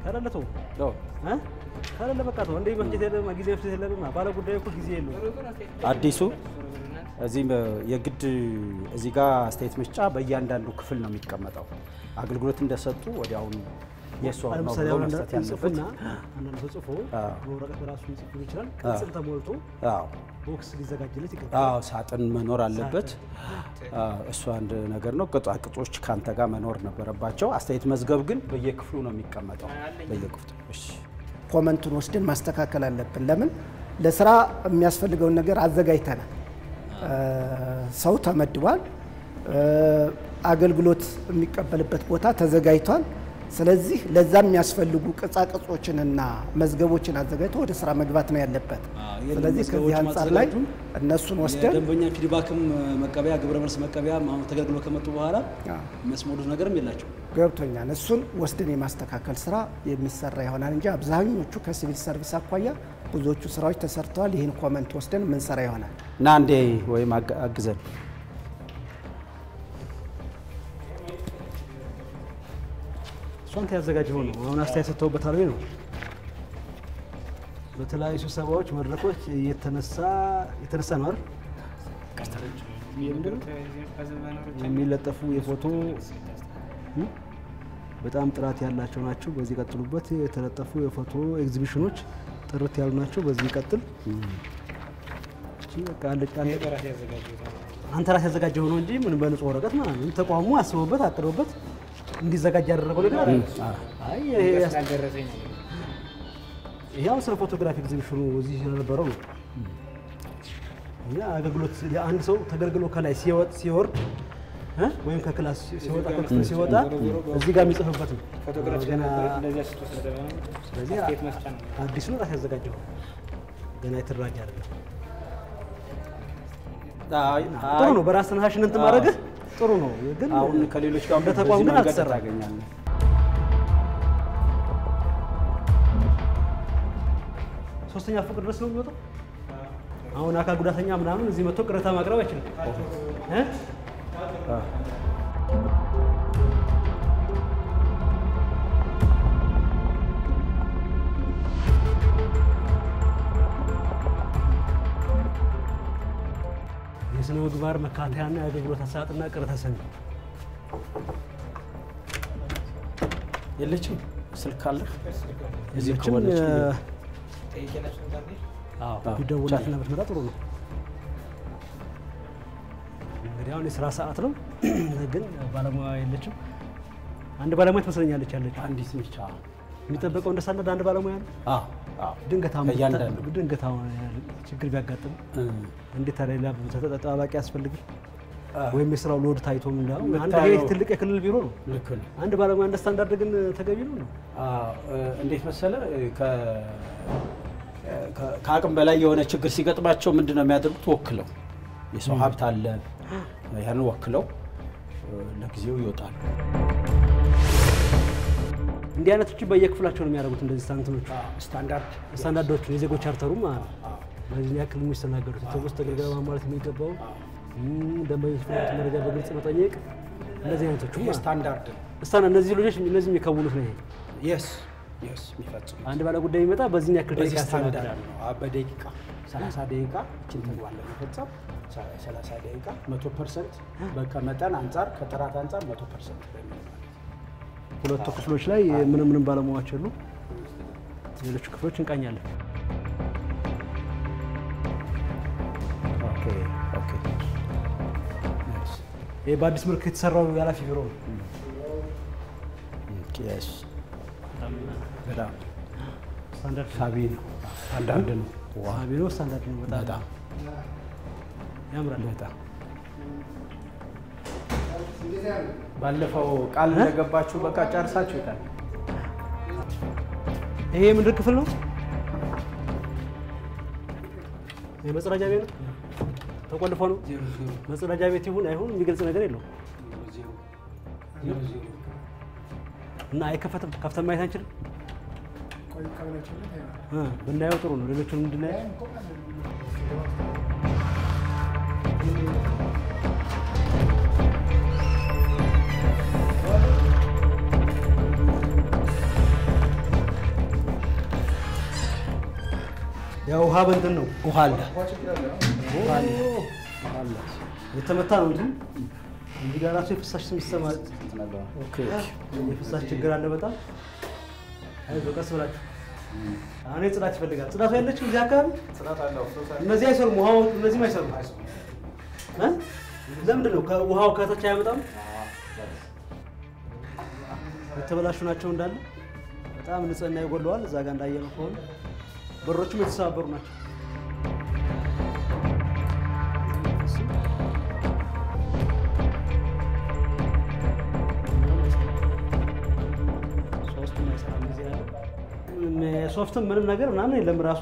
ካለለቶ ካለለ በቃ ነው እንዴ መስጂድ የለም ጊዜ መስጂድ የለም ባለ ጉዳይ እኮ ጊዜ የለም። አዲሱ እዚህ የግድ እዚህ ጋር አስተያየት መስጫ በእያንዳንዱ ክፍል ነው የሚቀመጠው። አገልግሎት እንደሰጡ ወዲያውኑ የሷ ነው ብሎ መስጠት ያለበት። አንዳንድ ሰው ጽፎ በወረቀት በራሱ ጽፎ ይችላል። ቅጽል ተሞልቶ ቦክስ ሊዘጋጅለት ይገባል። ሳጥን መኖር አለበት። እሱ አንድ ነገር ነው። ቅጾች ካንተ ጋር መኖር ነበረባቸው። አስተያየት መዝገብ ግን በየክፍሉ ነው የሚቀመጠው። በየክፍሉ እሺ፣ ኮመንቱን ወስደን ማስተካከል አለብን። ለምን ለስራ የሚያስፈልገውን ነገር አዘጋጅተናል። ሰው ተመድቧል። አገልግሎት የሚቀበልበት ቦታ ተዘጋጅቷል። ስለዚህ ለዛ የሚያስፈልጉ ቅጻቅጾችንና መዝገቦችን አዘጋጅቶ ወደ ስራ መግባት ነው ያለበት። ስለዚህ ከዚህ አንጻር ላይ እነሱን ወስደን ደንበኛ ፊድባክም መቀበያ ግብረ መልስ መቀበያ አሁን ተገልግሎ ከመጡ በኋላ መስሞዱት ነገርም የላቸው። ገብቶኛል። እሱን ወስደን የማስተካከል ስራ የሚሰራ ይሆናል እንጂ አብዛኞቹ ከሲቪል ሰርቪስ አኳያ ብዙዎቹ ስራዎች ተሰርተዋል። ይህን ኮመንት ወስደን ምን ሰራ ይሆናል እና አንዴ ወይም አግዘን እሷን ያዘጋጀው ነው። አሁን አስተያየት ሰጥተውበታል ወይ ነው? በተለያዩ ስብሰባዎች መድረኮች የተነሳ ነው አይደል? የሚለጠፉ የፎቶ በጣም ጥራት ያላቸው ናቸው። በዚህ ቀጥሉበት። የተለጠፉ የፎቶ ኤግዚቢሽኖች ጥርት ያሉ ናቸው። በዚህ ይቀጥል። እቺ በቃ አለች አንተ ራስህ ያዘጋጀው ነው እንጂ ምን በንጹህ ወረቀት ማለት ነው። ተቋሙ አስበውበት አቅደውበት እንዲዘጋጅ ያደረገው ነገር አይ ይሄ ያስደረሰኝ ነው። ይሄው ስለ ፎቶግራፊ ኤግዚቢሽኑ እዚህ ስለነበረው ነው። ያ አገልግሎት አንድ ሰው ተገልግሎ ከላይ ሲወርድ ወይም ከክላስ ሲወጣ ከክፍል ሲወጣ እዚህ ጋር የሚጽፍበት ነው ፎቶግራፊ ገና እንደዚህ አስተወሰደ ነው። ስለዚህ አዲሱ ራስ ያዘጋጀው ገና የተደራጀ አይደለም። ጥሩ ነው። በራስ ተነሳሽነት እንትን ማድረግ ጥሩ ነው። ግን አሁን ከሌሎች ጋር እንደ ተቋም ግን አትሰራም። ሶስተኛ ፎቅ ድረስ ነው የሚወጣው። አሁን አካል ጉዳተኛ ምናምን እዚህ መጥቶ ቅሬታ ማቅረብ አይችልም። የስነ ምግባር መካተያና የአገልግሎት አሰጣጥና ቅሬታ ሰሚ የለችም። ስልክ አለ እዚህ ከወለች ቢደውልላትና ብትመጣ ጥሩ ነው። እንግዲህ አሁን የስራ ሰዓት ነው፣ ግን ባለሙያ የለችም። አንድ ባለሙያ ትመስለኛለች ያለችው። አንዲት ብቻ የሚጠበቀው እንደ ሳንዳርድ አንድ ባለሙያ ነው። ድንገት ችግር ቢያጋጥም እንዴት ሌላ ተጠባባቂ ያስፈልግል? ወይም የስራው ሎድ ታይቶም እንዳው አንድ ትልቅ የክልል ቢሮ ነው። ልክ ነው። አንድ ባለሙያ እንደ ስታንዳርድ ግን ተገቢ ነው። እንዴት መሰለ ከአቅም በላይ የሆነ ችግር ሲገጥማቸው ምንድነው የሚያደርጉት? ወክለው የሰው ሀብት አለ፣ ያንን ወክለው ለጊዜው ይወጣሉ። እንዲህ አይነቶች በየክፍላቸው ነው የሚያደርጉት። እንደዚህ ስታንዳርዶቹን የዜጎች ቻርተሩ ማለት ነው። በዚህ ያክል የሚስተናገዱት ተውስጥ ተገልጋይ ማሟላት የሚገባው ደንበኞች ፍላጎት መረጃ በግልጽ መጠየቅ፣ እንደዚህ አይነቶቹ ስታንዳርድ እነዚህ ልጆች እነዚህ የሚከውኑት ነው። ይሄ የሚፈጽሙ አንድ ባለ ጉዳይ የሚመጣ በዚህ ያክል ደቂቃ ስታንዳርድ ነው። በደቂቃ 30 ደቂቃ እቺን ተግባር ለመፈጸም 30 ደቂቃ 100% በመጠን አንፃር ከጥራት አንፃር 100% ሁለቱ ክፍሎች ላይ ምንም ባለሙያዎች አሉ። ሌሎች ክፍሎች እንቃኛለን። ኦኬ ይሄ በአዲስ መልክ የተሰራው የኃላፊ ቢሮ ነው። በጣም ስታንዳርድ ሳቢ ነው። ስታንዳርድ ነው። ሳቢ ነው። ስታንዳርድ ነው። በጣም ያምራል። በጣም ባለፈው ቃል እንደገባችሁ በቃ ጨርሳችሁ ይታል። ይሄ ምንድን ክፍል ነው? የመጸዳጃ ቤት ነው። ተቆልፎ ነው። መጸዳጃ ቤት ይሁን አይሁን የሚገልጽ ነገር የለውም እና አይከፈትም። ከፍተን ማየት አንችልም። ብናየው ጥሩ ነው። ሌሎቹን እንድናየው ያው ውሃ በእንትን ነው። ውሃ አለ የተመታ ነው እንጂ እዚህ ጋር ራሱ የፍሳሽ ስም ይሰማል። የፍሳሽ ችግር አለ በጣም። አይዞህ ቀስ ብላችሁ። አሁን ጽዳት ይፈልጋል። ጽዳቱ ያለችው እዚህ አካባቢ እነዚህ አይሰሩም። ውሃው እነዚህም አይሰሩም። ለምንድን ነው ውሃው ከታች አይመጣም? የተበላሹ ናቸው እንዳለ በጣም ንጽህና ይጎለዋል። እዛ ጋር እንዳየነው ከሆነ በሮቹም የተሰባበሩ ናቸው። ሶፍትም ምንም ነገር ምናምን የለም። ራሱ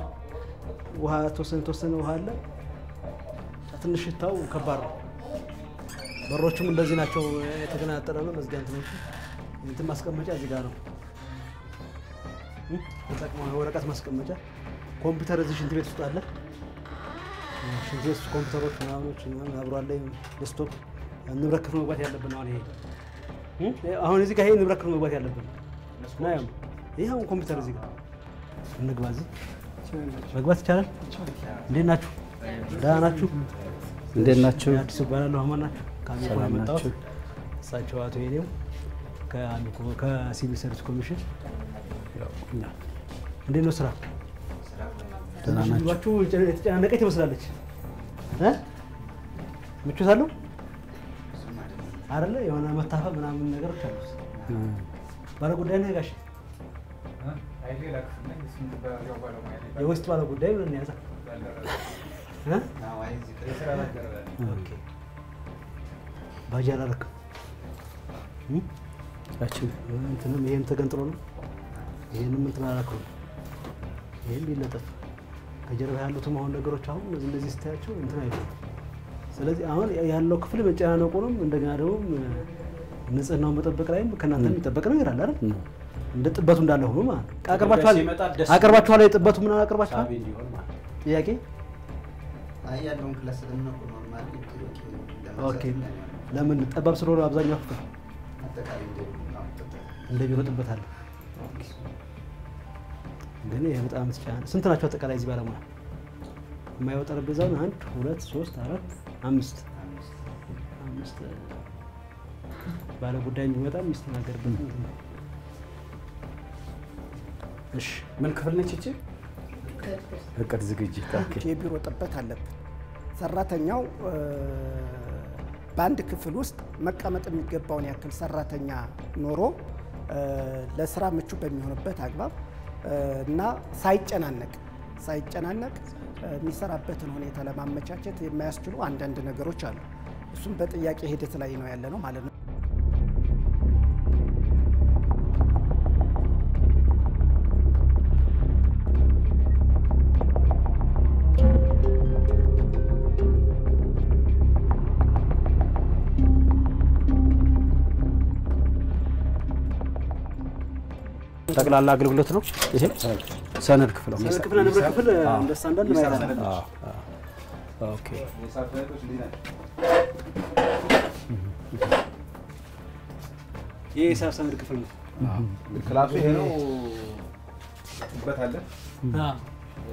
ውሃ ተወሰነ ውሃ አለ። ትንሽ ሽታው ከባድ ነው። በሮቹም እንደዚህ ናቸው። የተገናጠለ ነው። መዝጊያ እንትን ማስቀመጫ እዚህ ጋር ነው። ወረቀት ማስቀመጫ ኮምፒውተር እዚህ ሽንት ቤት ውስጥ አለ። ሽንት ቤት ውስጥ ኮምፒውተሮች ምናምኖች አብሮ አለ። ዴስክቶፕ ንብረት ክፍል መግባት ያለብን አሁን እዚህ ጋር ይሄ ንብረት ክፍል መግባት ያለብን ናየው። ይሄ አሁን ኮምፒውተር እዚህ ጋር እንግባ። እዚህ መግባት ይቻላል። እንዴት ናችሁ? ደህና ናችሁ? እንዴት ናችሁ? አዲስ እባላለሁ። አማን ናችሁ? ከአሚኮ የመጣሁት እሳቸው አቶ የኔው ከአሚኮ ከሲቪል ሰርቪስ ኮሚሽን። እንዴት ነው ስራ? ደህና ናችሁ? የተጨናነቀች ትመስላለች። ምቾት አለው አይደለ? የሆነ መታፈብ ምናምን ነገሮች አሉ። ባለ ጉዳይ ነህ ጋሽ? የውስጥ ባለ ጉዳይ ምን ያዛ? ባጃ አላረክም። እንትንም ይሄም ተገንጥሎ ነው። ይሄንም እንትን አላረክም። ይሄም ቢለጠፍ ከጀርባ ያሉትም አሁን ነገሮች አሁን እነዚህ ስታያቸው እንትን አይደለም። ስለዚህ አሁን ያለው ክፍል መጨናነቁንም እንደገና ደግሞ ንጽህናውን መጠበቅ ላይም ከእናንተ የሚጠበቅ ነገር አለ አይደል? እንደ ጥበቱ እንዳለ ሆኖ ማለት አቀርባችኋል። የጥበቱ ምን አቀርባችኋል? ጥያቄ ያለውን ክላስ ለምን ኦኬ። ለምን ጠባብ ስለሆነ አብዛኛው ክፍል እንደ ቢሮ ጥበት አለ። ኦኬ። ግን ይሄ በጣም ተጫና። ስንት ናቸው አጠቃላይ እዚህ ባለሙያ? የማየው ጠረጴዛውን 1 2 3 4 5 ባለ ጉዳይ የሚመጣ የሚስተናገድበት ነው። እሺ ምን ክፍል ነች እቺ? እቅድ ዝግጅት። ኦኬ። የቢሮ ጥበት አለብን። ሰራተኛው በአንድ ክፍል ውስጥ መቀመጥ የሚገባውን ያክል ሰራተኛ ኖሮ ለስራ ምቹ በሚሆንበት አግባብ እና ሳይጨናነቅ የሚሰራበትን ሁኔታ ለማመቻቸት የሚያስችሉ አንዳንድ ነገሮች አሉ። እሱም በጥያቄ ሂደት ላይ ነው ያለ ነው ማለት ነው። ጠቅላላ አገልግሎት ነው ይሄ ሰነድ ክፍል ነው። ሰነድ ክፍል ንብረት ክፍል እንደ ስታንዳርድ ማለት ነው። ኦኬ። ይሄ ሂሳብ ሰነድ ክፍል ነው። ክላሱ ይሄ ነው። ጥበት አለ።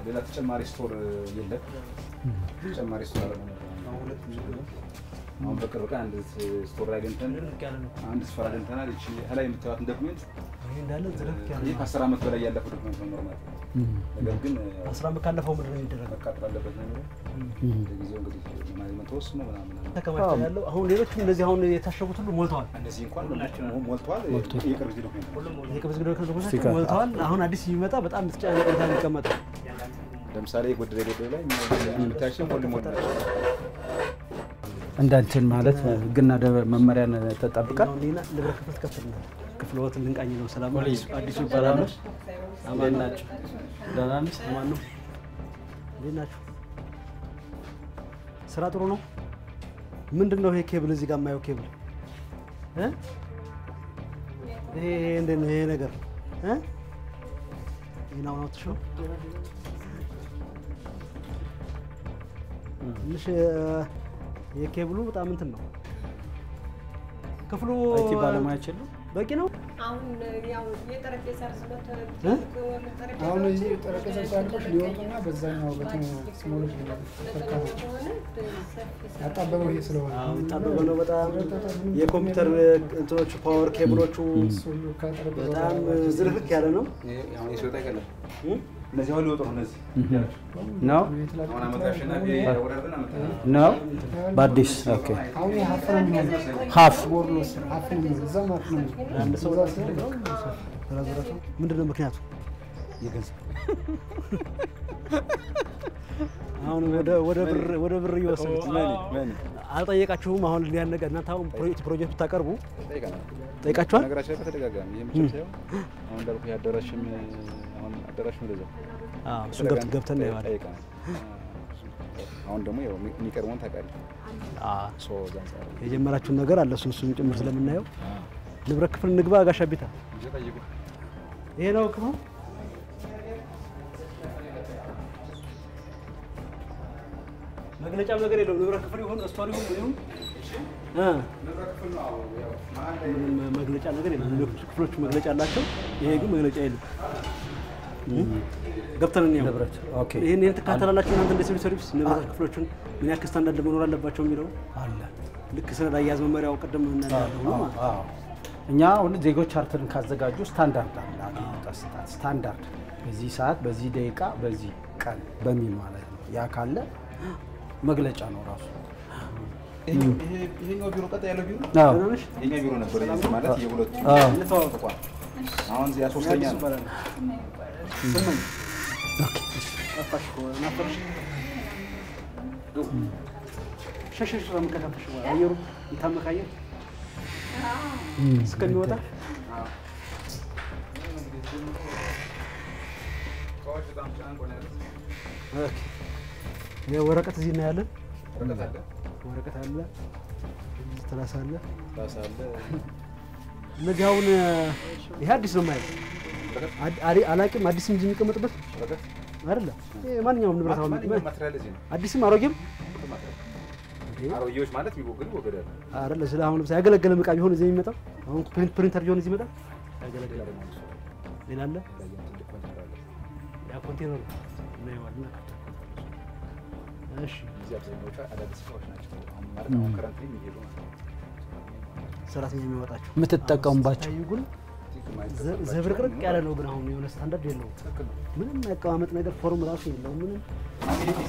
ሌላ ተጨማሪ ስቶር የለም። ተጨማሪ ስቶር አለ ማለት ነው። አሁን በቅርብ ቀን አንድ ስቶር አግኝተን አንድ ስቶር አግኝተናል። እቺ ሀላይ የምታዩትን ዶክመንት ይሄ እንዳለ ዝርፍ ያለ ይሄ ከ10 ዓመት በላይ ያለፈው ዶክመንት ነው ማለት ነው። ነገር ግን 10 ዓመት ካለፈው ምንድን ነው የሚደረገው? መቃጠል አለበት ነው የሚለው። ለጊዜው እንግዲህ ማኔጅመንት ተወስኖ ምናምን ተከማችተው ያለው አሁን ሌሎችም እንደዚህ አሁን የታሸጉት ሁሉ ሞልተዋል። እነዚህ እንኳን ሞልተዋል። የቅርብ ጊዜ ዶክመንት ሞልተዋል። አሁን አዲስ የሚመጣ በጣም ተጨናንቆ ነው የሚቀመጠው። ለምሳሌ የጎደለ ላይ የምታያቸው ሁሉ ሞልተዋል። እንዳንችን ማለት ህግና መመሪያን ተጠብቀን ንብረት ክፍል ከፍተናል። ክፍሎትን ልንቃኝ ነው። ሰላም አዲሱ ይባላል። አማን ናቸው። ደህና ነሽ? አማን ነው። እንዴት ናችሁ? ስራ ጥሩ ነው። ምንድነው ይሄ ኬብል እዚህ ጋር የማየው ኬብል ይሄ እንዴት ነው ይሄ ነገር ይሄን አሁን አውጥተሽው ትንሽ የኬብሉ በጣም እንትን ነው። ክፍሉ አይቲ ባለሙያ አይችልም። በቂ ነው። አሁን ያው የጠረጴዛ ርዝመት አሁን እዚህ ጠረጴዛ ሳልቆሽ ሊወጡና በዛኛው በስሞሎች ያጣበበው ይሄ ስለሆነ ያጣበበው ነው። በጣም የኮምፒውተር እንትኖች ፓወር ኬብሎቹ በጣም ዝርክርክ ያለ ነው። አሁን ይሰጣ ይቀላል። እነዚህ ሁሉ ወጡ ነው። እነዚህ ነው አሁን አመታሽና ወረደና ነው በአዲስ ኦኬ። አሁን ሀፍ ወርሎስ ሀፍ ነው እዛ ማለት ነው። አንድ ሰው ምንድን ነው ምክንያቱ? የገንዘብ አሁን ወደ ብር እየወሰዱት አልጠየቃችሁም? አሁን ያን ነገር እናንተ አሁን ፕሮጀክት ብታቀርቡ ጠይቃችኋል? ነገራችን ላይ በተደጋጋሚ የምችል ሳይሆን አሁን እንዳልኩ ያደራሽም አሁን አደራሽም እንደዛው እሱን ገብተን ነው ያለው። አሁን ደግሞ ያው የሚቀርበውን ታውቃለህ። የጀመራችሁን ነገር አለ እሱን ጭምር ስለምናየው ንብረት ክፍል እንግባ። ጋሻ ቢታ ይሄ ነው ክፍሉ። መግለጫም ነገር የለውም። ንብረት ክፍል ይሁን ስቶሪ ይሁን ንብረት ክፍል ነው። ያው መግለጫ ነገር የለም። ክፍሎቹ መግለጫ አላቸው። ይሄ ግን መግለጫ የለም። ገብተን ነው ንብረት ኦኬ። ይሄን ተካተላላችሁ እናንተ እንደ ሲቪል ሰርቪስ ንብረት ክፍሎቹን ምን ያክል ስታንዳርድ መኖር አለባቸው የሚለው አለ። ልክ ሰነድ አያያዝ መመሪያው ቀደም እናያለን ነው ማለት ነው። እኛ አሁን ዜጎች ቻርተርን ካዘጋጁ ስታንዳርድ አለ። ስታንዳርድ በዚህ ሰዓት፣ በዚህ ደቂቃ፣ በዚህ ቀን በሚል ማለት ነው። ያ ካለ መግለጫ ነው ራሱ። ይሄኛው ቢሮ ቀጣ ያለው ቢሮ የኛ ቢሮ ነበር ማለት የሁለቱ ተቋም አሁን ያ ሶስተኛ ነው። ኦኬ ሸሸሽ ለምከታተሽ አየሩ ይታመካየ እስከሚወጣ የወረቀት እዚህ እናያለን። ወረቀት አለ፣ ትራስ አለ። አለ እነዚህ አሁን ይሄ አዲስ ነው ማለት አላቂም አዲስ እንጂ የሚቀመጥበት አይደለ? ማንኛውም ንብረት አሁን አዲስም አሮጌም አሮጌዎች ማለት የሚወገዱ ወገዳሉ አይደለ? ስለ አሁን ለምሳሌ ያገለገለ ዕቃ ቢሆን እዚህ የሚመጣው አሁን ፕሪንተር ቢሆን እዚህ ይመጣል። ያገለገለ ሌላ አለ ያ ኮንቴነር ነው ያዋልና እሺ እዚህ አብዛኞቹ አዳዲስ ሰዎች ናቸው። አሁን ማለት ነው ከረንት የሚሄዱ ሰራተኛ የሚወጣቸው የምትጠቀሙባቸው ይጉል ዘብርቅርቅ ያለ ነው። ግን አሁን የሆነ ስታንዳርድ የለውም። ምንም ያቀማመጥ ነገር ፎርም ራሱ የለውም። ምንም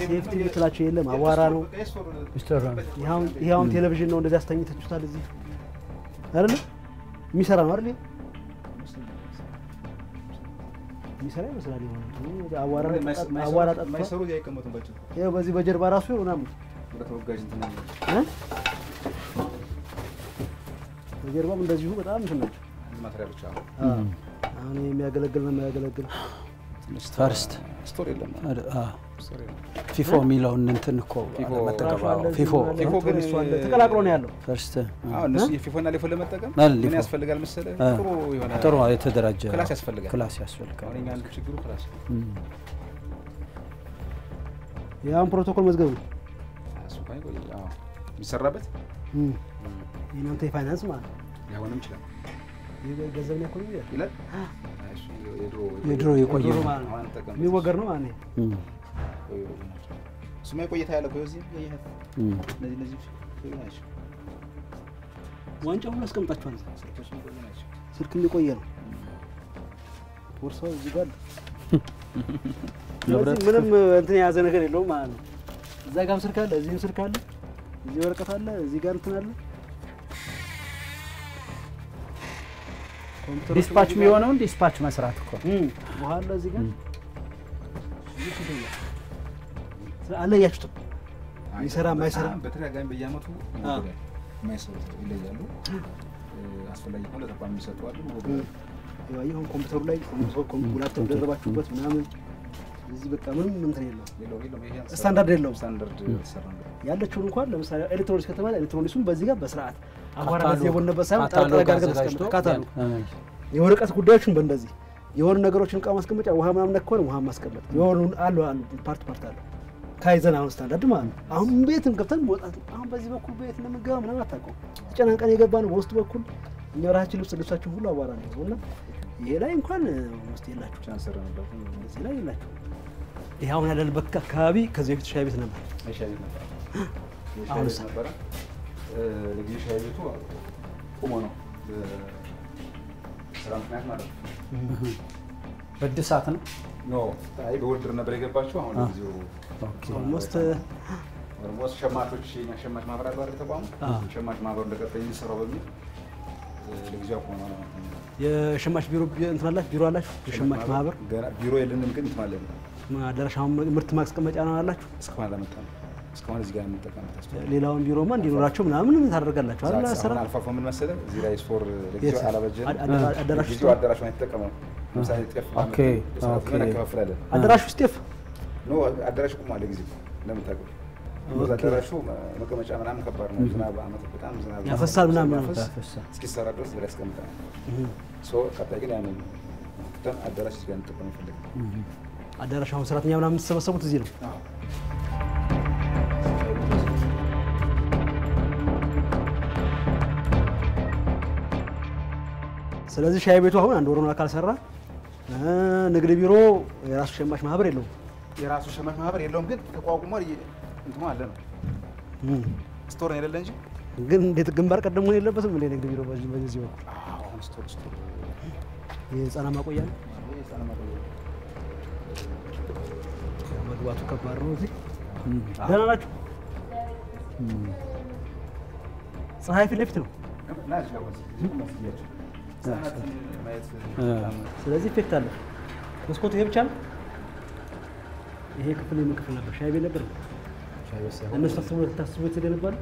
ሴፍቲ የምትላቸው የለም። አዋራ ነው። ይሄውን ቴሌቪዥን ነው እንደዚህ አስተኝታችሁታል እዚህ አይደል? የሚሰራ ነው አይደል? የሚሰራ ይመስላል። የሆነ አዋራ ጠጥቶ ማይሰሩ ያይቀመጡባቸው ይሄ በዚህ በጀርባ ራሱ ምናምን ወደ ተወጋጅ እንትን ነው በጀርባም እንደዚሁ በጣም እንትን ናቸው። ማቴሪያሎች አሉ። አሁን የሚያገለግል ነው የሚያገለግል ፈርስት ስቶሪ የለም። ስቶሪ ፊፎ የሚለውን እንትን እኮ መጠቀም ፊፎ ግን ተቀላቅሎ ነው ያለው። ፈርስት እነሱ የፊፎና ሌፎ ለመጠቀም ምን ያስፈልጋል መሰለህ? ጥሩ የሆነ ጥሩ የተደራጀ ክላስ ያስፈልጋል። አሁን እኛ አንዱ ችግሩ ክላስ ያን ፕሮቶኮል መዝገቡ እሱ ካይ ቆይ የሚሰራበት የእናንተ የፋይናንስ ማለት ሊሆንም ይችላል። ገንዘብ ነው ይላል። የድሮ የቆየ የሚወገር ነው ማለት ነው። እሱማ የቆየታ ያለ እኮ እዚህ እነዚህ ናቸው። ዋንጫውን አስቀምጣችኋል። ስልክ እንደቆየ ነው። ቦርሳው እዚህ ጋር ምንም እንትን የያዘ ነገር የለውም ማለት ነው። እዛ ጋርም ስልክ አለ፣ እዚህም ስልክ አለ፣ እዚህ ወረቀት አለ፣ እዚህ ጋር እንትን አለ። ዲስፓች የሚሆነው ዲስፓች መስራት እኮ በኋላ እዚህ ጋር አለያችሁት ይሰራ ማይሰራ በተደጋጋሚ በየዓመቱ ማይሰሩት ይለያሉ። አስፈላጊ ከሆነ ለተቋም የሚሰጡ አሉ። ይሄው ኮምፒውተሩ ላይ ላፕቶፕ ደረባችሁበት ምናምን እዚህ በቃ ምንም እንትን የለውም። ስታንዳርድ የለውም። ስታንዳርድ ተሰራለ ያለችውን እንኳን ለምሳሌ ኤሌክትሮኒክስ ከተባለ ኤሌክትሮኒክሱን በዚህ ጋር በስርዓት አዋራ ለዚህ የቦነበት ሳይሆን ጠርጠራ ጋር ተስቀምጠው ካታሉ የወረቀት ጉዳዮችን በእንደዚህ የሆነ ነገሮችን ዕቃ ማስቀመጫ ውሃ ምናምን ነክሆነ ውሃ ማስቀመጥ የሆኑ አሉ ፓርት አለ ካይዘን አሁን ስታንዳርድ ማለት ነው። አሁን ቤትም ገብተን መውጣት አሁን በዚህ በኩል ቤት ለምንገባ ምናምን አታውቀውም። ተጨናንቀን የገባን በውስጥ በኩል እኛ ራሳችን ልብሳችን ሁሉ አዋራ ነው እና ይሄ ላይ እንኳን ውስጥ የላችሁ ቻንሰር ነበር እዚህ ላይ የላችሁ። ይሄ አሁን ያለንበት አካባቢ ከዚህ በፊት ሻይ ቤት ነበር። ሻይ ቤት ነበር። አሁን ነበር ለጊዜ ሻይ ቤቱ ቆሞ ነው ስራ ምክንያት ማለት ነው። በእድሳት ነው ኖ አይ በውድድር ነበር የገባችው። አሁን ለጊዜው ኦልሞስት ሸማቾች የኛ ሸማች ማህበር አለ አይደል? ተቋሙ ሸማች ማህበሩ እንደቀጠለ የሚሰራው በሚል ለጊዜው ቆሞ ነው። የሸማች ቢሮ እንትን አላችሁ? ቢሮ አላችሁ? የሸማች ማህበር ቢሮ የለንም፣ ግን እንትን ማለት ነው አዳራሻው ምርት ማስቀመጫ ነው አላችሁ? እስካሁን አላመጣንም። እስካሁን እዚህ ጋር የምንጠቀምበት አስተዋጽኦ ሌላውን ቢሮማ እንዲኖራቸው ምናምን ታደርጋላችሁ አይደል? አሰራ አልፎ አልፎ ምን መሰለህ እዚህ ላይ ስቶር ለጊዜው አላበጀንም። አዳራሽ ነው የተጠቀመው። ለምሳሌ ጤፍ ኦኬ እናከፋፍላለን። አዳራሽ ውስጥ ጤፍ ኖ አዳራሽ ቆሟል ለጊዜው እንደምታውቀው። አዳራሹ መቀመጫ ምናምን ከባድ ነው። ዝናብ አመት በጣም ዝናብ ያፈሳል ምናምን እስኪሰራ ድረስ ብለህ አስቀምጠናል። ቀጣይ ግን ያንን ከተን አዳራሽ እዚህ ጋር እንጠቀም ይፈልጋል። አዳራሽ አሁን ሰራተኛ ምናምን የምትሰበሰቡት እዚህ ነው? ስለዚህ ሻይ ቤቱ አሁን አንድ ወር ነው ካልሰራ፣ ንግድ ቢሮ የራሱ ሸማች ማህበር የለውም። የራሱ ሸማች ማህበር የለውም፣ ግን ተቋቁሟል። እንትማ አለ ነው ስቶር ነው አይደለ እንጂ ግን እንዴት ግንባር ቀደም መሆን የለበትም እንዴ? ንግድ ቢሮ በዚህ በኩል አሁን ስቶር የህፃናት ማቆያ ነው። መግባቱ ከባድ ነው። እዚህ ደህና ናችሁ? ፀሐይ ፊት ለፊት ነው። ስለዚህ ኢፌክት አለ። መስኮቱ ይሄ ብቻ ነው። ይሄ ክፍል የምን ክፍል ነበር? ሻይ ቤት ነበር። እነሱ ታስቦት የተገነባል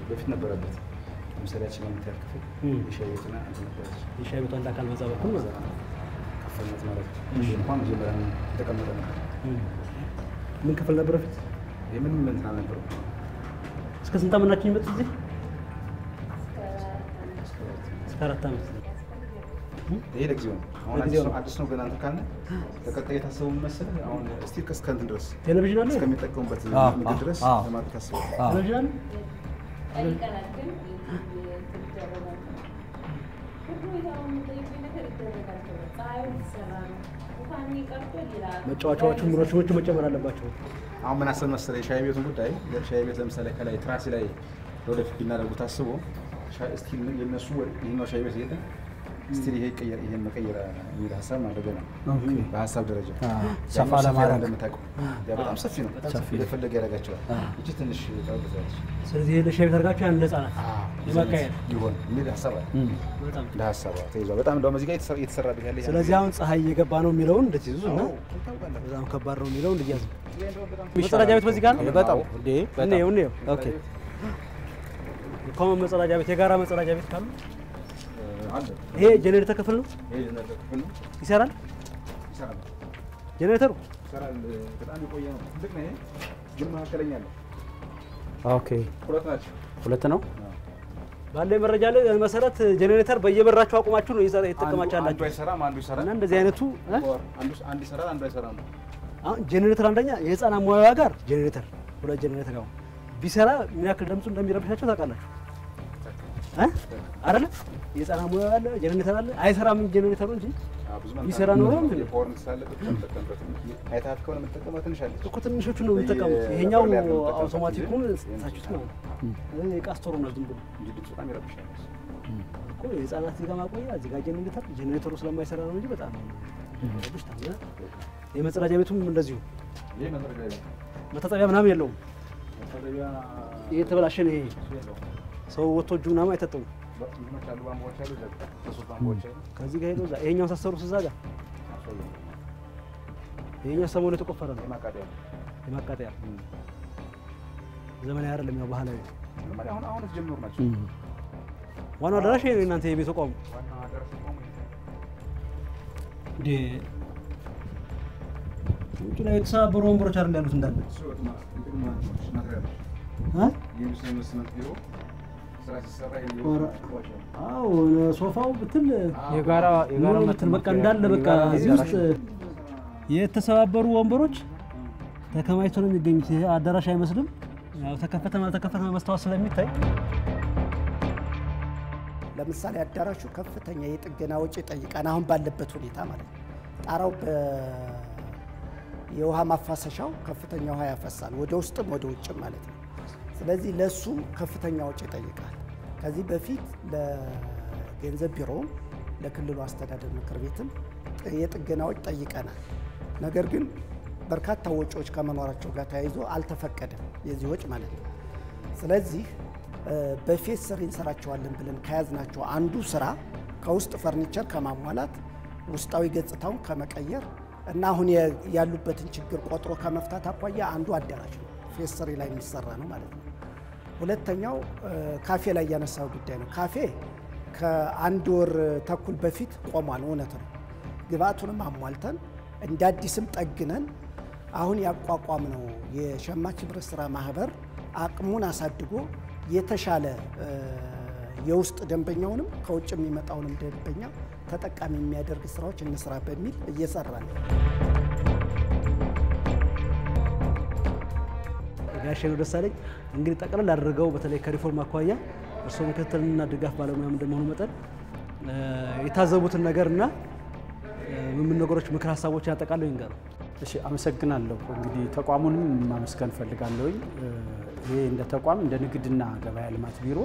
በፊት ነበረበት። ለምሳሌ ያቺ መምታር ክፍል የሻይ ቤትና የሻይ ቤቱ አንድ አካል በዛ በኩል ነው። ከፍነት ማለት ነው። እንኳን መጀመሪያ ተቀመጠ ነበር። ምን ክፍል ነበር በፊት? የምን እንትና ነበር? እስከ ስንት ዓመት ናቸው የሚመጡት እዚህ? እስከ 4 ዓመት። ይሄ ለጊዜው ነው። አሁን አዲስ ነው ገና እንትን ካለ ለቀጣይ የታሰበው መሰለህ አሁን እስቲ ከእስከንት ድረስ ቴሌቪዥን አለ እስከሚጠቀሙበት ምግብ ድረስ ለማድረግ ታስበው ቴሌቪዥን አለ መጫወቻዎቹ ምሮቹ መጨመር አለባቸው። አሁን ምን አሰብ መሰለህ የሻይ ቤቱን ጉዳይ ሻይ ቤት ለምሳሌ ከላይ ትራሲ ላይ ወደፊት ቢናደርጉ ታስቦ እስቲ የነሱ ይሄኛው ሻይ ቤት ይሄደ እስቲ ይሄን መቀየር የሚል ሀሳብ ማድረግ ነው። በሀሳብ ደረጃ ሰፋ ለማድረግ እንደምታውቀው ያ በጣም ሰፊ ነው። የፈለገ ያደርጋቸዋል። እቺ ትንሽ ታውቃለች። ስለዚህ ለሻይ ቤት አድርጋችሁ ያን ለህፃናት የማካሄድ ይሆን የሚል ሀሳብ አለ። በጣም ለሀሳብ ተይዟል። በጣም እንደውም እዚህ ጋር እየተሰራበት ያለ ስለዚህ አሁን ፀሐይ እየገባ ነው የሚለውን እንድትይዙ እና በጣም ከባድ ነው የሚለውን እንድያዙ። መጸዳጃ ቤት በዚህ ጋር ነው። በጣም እንዴ ኦኬ። ኮመን መጸዳጃ ቤት የጋራ መጸዳጃ ቤት ካሉ ይሄ ጄኔሬተር ክፍል ነው። ይሄ ጄኔሬተር ክፍል ነው። ይሰራል። ጄኔሬተሩ ይሰራል። በጣም የቆየ ነው። ትልቅ ነው። ይሄ ግን መካከለኛ ነው። ኦኬ። ሁለት ነው። ባለ መረጃ ላይ መሰረት ጄኔሬተር በየበራችሁ አቁማችሁ ነው እየተጠቀማችሁ ያላችሁ። አንዱ አይሰራም፣ አንዱ ይሰራል። እና እንደዚህ አይነቱ አንዱ ይሰራል፣ አንዱ አይሰራም ነው። አሁን ጄኔሬተር አንደኛ የህፃናት ሙያ ጋር ጄኔሬተር ሁለት ጄኔሬተር ጋር ቢሰራ ምን ያክል ድምፁ እንደሚረብሻቸው ታውቃላችሁ አይደል? የህፃናት ሙያ አለ፣ ጄኔሬተር አለ። አይሰራም ጄኔሬተሩ እንጂ ቢሰራ ኖሮ እንዴ ፖርንስ አለበት ተጠቀምበት። አይታት ከሆነ መጠቀም ትንሽ አለ እኮ ትንሾቹ ነው የሚጠቀሙት። ይሄኛው አውቶማቲኩን ታችሁት ነው የቃስቶሩ ነው ዝም ብሎ እንጂ ድምፁ በጣም ይረብሻል እኮ የህፃናት እዚህ ጋር ማቆያ እዚህ ጋር ጄኔሬተሩ ስለማይሰራ ነው እንጂ በጣም ይረብሻል። የመጸዳጃ ቤቱም እንደዚሁ ይሄ መጸዳጃ ቤት መታጠቢያ ምናምን የለውም። ይሄ ተበላሸ ነው። ይሄ ሰው ወጥቶ እጁ ምናምን አይታጠቡም። ከዚህ ጋር ሄዶ እዛ ይሄኛው ሳሰሩት እዛ ጋር ይሄኛው ሰሞኑን የተቆፈረ ነው። የማቃጠያ ዘመናዊ አይደለም፣ ያው ባህላዊ አሁን የተጀመሩ ናቸው። ዋናው አዳራሽ ይሄ ነው። እናንተ የቤት ተቋሙ እንዴ ውጭ ላይ የተሰባበሩ ወንበሮች አይደል ያሉት እንዳለ አዎ ሶፋው ብትል የጋራ ብትል በቃ እንዳለ በቃ እዚህ ውስጥ የተሰባበሩ ወንበሮች ተከማችተው ነው የሚገኙት። ይሄ አዳራሽ አይመስልም። ያው ተከፈተ መስታወት ስለሚታይ ለምሳሌ አዳራሹ ከፍተኛ የጥገና ወጪ ጠይቃን አሁን ባለበት ሁኔታ ማለት ነው። ጣራው የውሃ ማፋሰሻው ከፍተኛ ውሃ ያፈሳል፣ ወደ ውስጥም ወደ ውጭም ማለት ነው። ስለዚህ ለሱ ከፍተኛ ወጪ ይጠይቃል። ከዚህ በፊት ለገንዘብ ቢሮውም ለክልሉ አስተዳደር ምክር ቤትም የጥገና ወጪ ጠይቀናል። ነገር ግን በርካታ ወጪዎች ከመኖራቸው ጋር ተያይዞ አልተፈቀደም የዚህ ወጪ ማለት ነው። ስለዚህ በፌስ ስር እንሰራቸዋለን ብለን ከያዝናቸው አንዱ ስራ ከውስጥ ፈርኒቸር ከማሟላት ውስጣዊ ገጽታውን ከመቀየር እና አሁን ያሉበትን ችግር ቆጥሮ ከመፍታት አኳያ አንዱ አዳራሽ ነው፣ ፌስ ስሪ ላይ የሚሰራ ነው ማለት ነው። ሁለተኛው ካፌ ላይ ያነሳው ጉዳይ ነው። ካፌ ከአንድ ወር ተኩል በፊት ቆሟል፣ እውነት ነው። ግብአቱንም አሟልተን እንደ አዲስም ጠግነን አሁን ያቋቋም ነው የሸማች ህብረት ስራ ማህበር አቅሙን አሳድጎ የተሻለ የውስጥ ደንበኛውንም ከውጭ የሚመጣውንም ደንበኛ ተጠቃሚ የሚያደርግ ስራዎች እንስራ በሚል እየሰራን ነው። ጋሼ ነው ደሳለኝ እንግዲህ ጠቅለል አድርገው በተለይ ከሪፎርም አኳያ እርስዎ ምክትልና ድጋፍ ባለሙያም እንደመሆኑ መጠን የታዘቡትን ነገርና ምን ነገሮች ምክር ሀሳቦችን ያጠቃልለው ይንገሩ። እሺ፣ አመሰግናለሁ። እንግዲህ ተቋሙንም ማመስገን ፈልጋለሁ። ይሄ እንደ ተቋም እንደ ንግድና ገበያ ልማት ቢሮ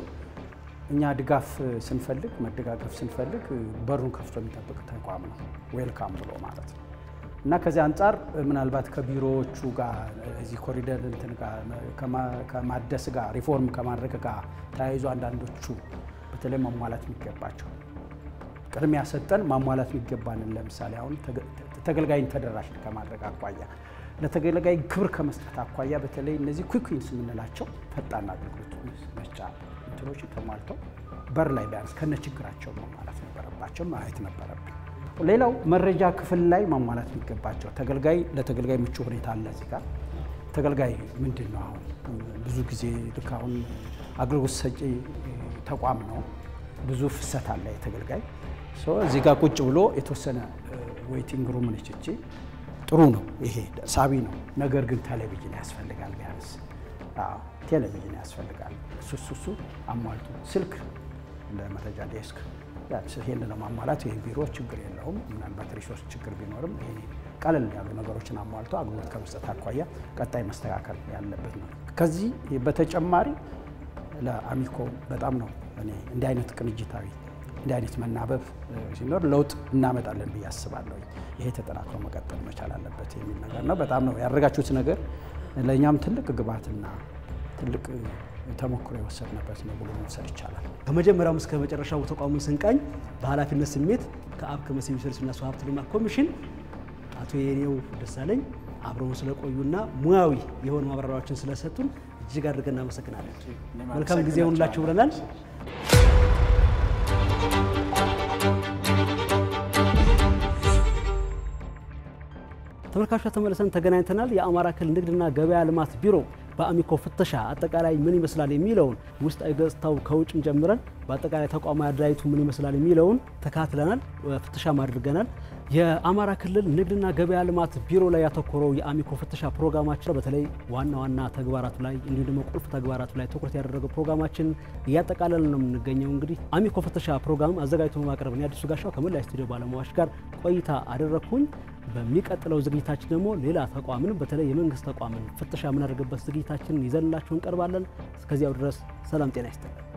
እኛ ድጋፍ ስንፈልግ መደጋገፍ ስንፈልግ በሩን ከፍቶ የሚጠብቅ ተቋም ነው፣ ዌልካም ብሎ ማለት ነው። እና ከዚህ አንጻር ምናልባት ከቢሮዎቹ ጋር እዚህ ኮሪደር እንትን ጋር ከማደስ ጋር ሪፎርም ከማድረግ ጋር ተያይዞ አንዳንዶቹ በተለይ ማሟላት የሚገባቸው ቅድሚያ ሰጠን ማሟላት የሚገባንን ለምሳሌ አሁን ተገልጋይን ተደራሽ ከማድረግ አኳያ ለተገልጋይ ክብር ከመስጠት አኳያ በተለይ እነዚህ ኩዊክ ዊንስ የምንላቸው ፈጣን አገልግሎት መስጫ እንትኖች ተሟልተው በር ላይ ቢያንስ ከነ ችግራቸው ማሟላት ነበረባቸው፣ ማየት ነበረብን። ሌላው መረጃ ክፍል ላይ ማሟላት የሚገባቸው ለተገልጋይ ምቹ ሁኔታ አለ እዚህ ጋር ተገልጋይ ምንድን ነው አሁን ብዙ ጊዜ ልክ አሁን አገልግሎት ሰጪ ተቋም ነው። ብዙ ፍሰት አለ የተገልጋይ እዚህ ጋር ቁጭ ብሎ የተወሰነ ዌይቲንግ ሩም ነች እቺ ጥሩ ነው ይሄ ሳቢ ነው። ነገር ግን ቴሌቪዥን ያስፈልጋል ቢያንስ ቴሌቪዥን ያስፈልጋል። እሱ አሟልቶ ስልክ ለመረጃ ዴስክ ይሄን ለማሟላት ይሄ ቢሮ ችግር የለውም። ምናልባት ሪሶርስ ችግር ቢኖርም ይሄ ቀለል ያሉ ነገሮችን አሟልቶ አገልግሎት ከመስጠት አኳያ ቀጣይ መስተካከል ያለበት ነው። ከዚህ በተጨማሪ ለአሚኮ በጣም ነው እኔ እንዲህ አይነት ቅንጅታዊ እንዲህ አይነት መናበብ ሲኖር ለውጥ እናመጣለን ብዬ አስባለሁ። ይሄ ተጠናክሮ መቀጠል መቻል አለበት የሚል ነገር ነው። በጣም ነው ያደረጋችሁት ነገር ለእኛም ትልቅ ግብዓትና ትልቅ ተሞክሮ የወሰድንበት ነው ብሎ መውሰድ ይቻላል። ከመጀመሪያው እስከ መጨረሻው ተቋሙን ስንቃኝ በኃላፊነት ስሜት ከአብ ከመሰረታዊ ሰርቪስና ሰው ሀብት ልማት ኮሚሽን አቶ የኔው ደሳለኝ አብረውን ስለቆዩና ሙያዊ የሆኑ ማብራሪያዎችን ስለሰጡን እጅግ አድርገን እናመሰግናለን። መልካም ጊዜ ይሁንላችሁ ብለናል። ተመልካቾች ተመልሰን ተገናኝተናል። የአማራ ክልል ንግድና ገበያ ልማት ቢሮ በአሚኮ ፍተሻ አጠቃላይ ምን ይመስላል የሚለውን ውስጣዊ ገጽታው ከውጭም ጀምረን በአጠቃላይ ተቋማዊ አደራጀቱ ምን ይመስላል የሚለውን ተካትለናል፣ ፍተሻም አድርገናል። የአማራ ክልል ንግድና ገበያ ልማት ቢሮ ላይ ያተኮረው የአሚኮ ፍተሻ ፕሮግራማችን በተለይ ዋና ዋና ተግባራቱ ላይ እንዲሁም ደግሞ ቁልፍ ተግባራቱ ላይ ትኩረት ያደረገው ፕሮግራማችን እያጠቃለልን ነው የምንገኘው። እንግዲህ አሚኮ ፍተሻ ፕሮግራም አዘጋጅቶ በማቅረብ ነው አዲሱ ጋሻው ከመላ ስቱዲዮ ባለሙያዎች ጋር ቆይታ አደረኩኝ። በሚቀጥለው ዝግጅታችን ደግሞ ሌላ ተቋምን በተለይ የመንግስት ተቋምን ፍተሻ የምናደርግበት ዝግጅታችንን ይዘንላችሁ እንቀርባለን። እስከዚያው ድረስ ሰላም ጤና ይስጥልን።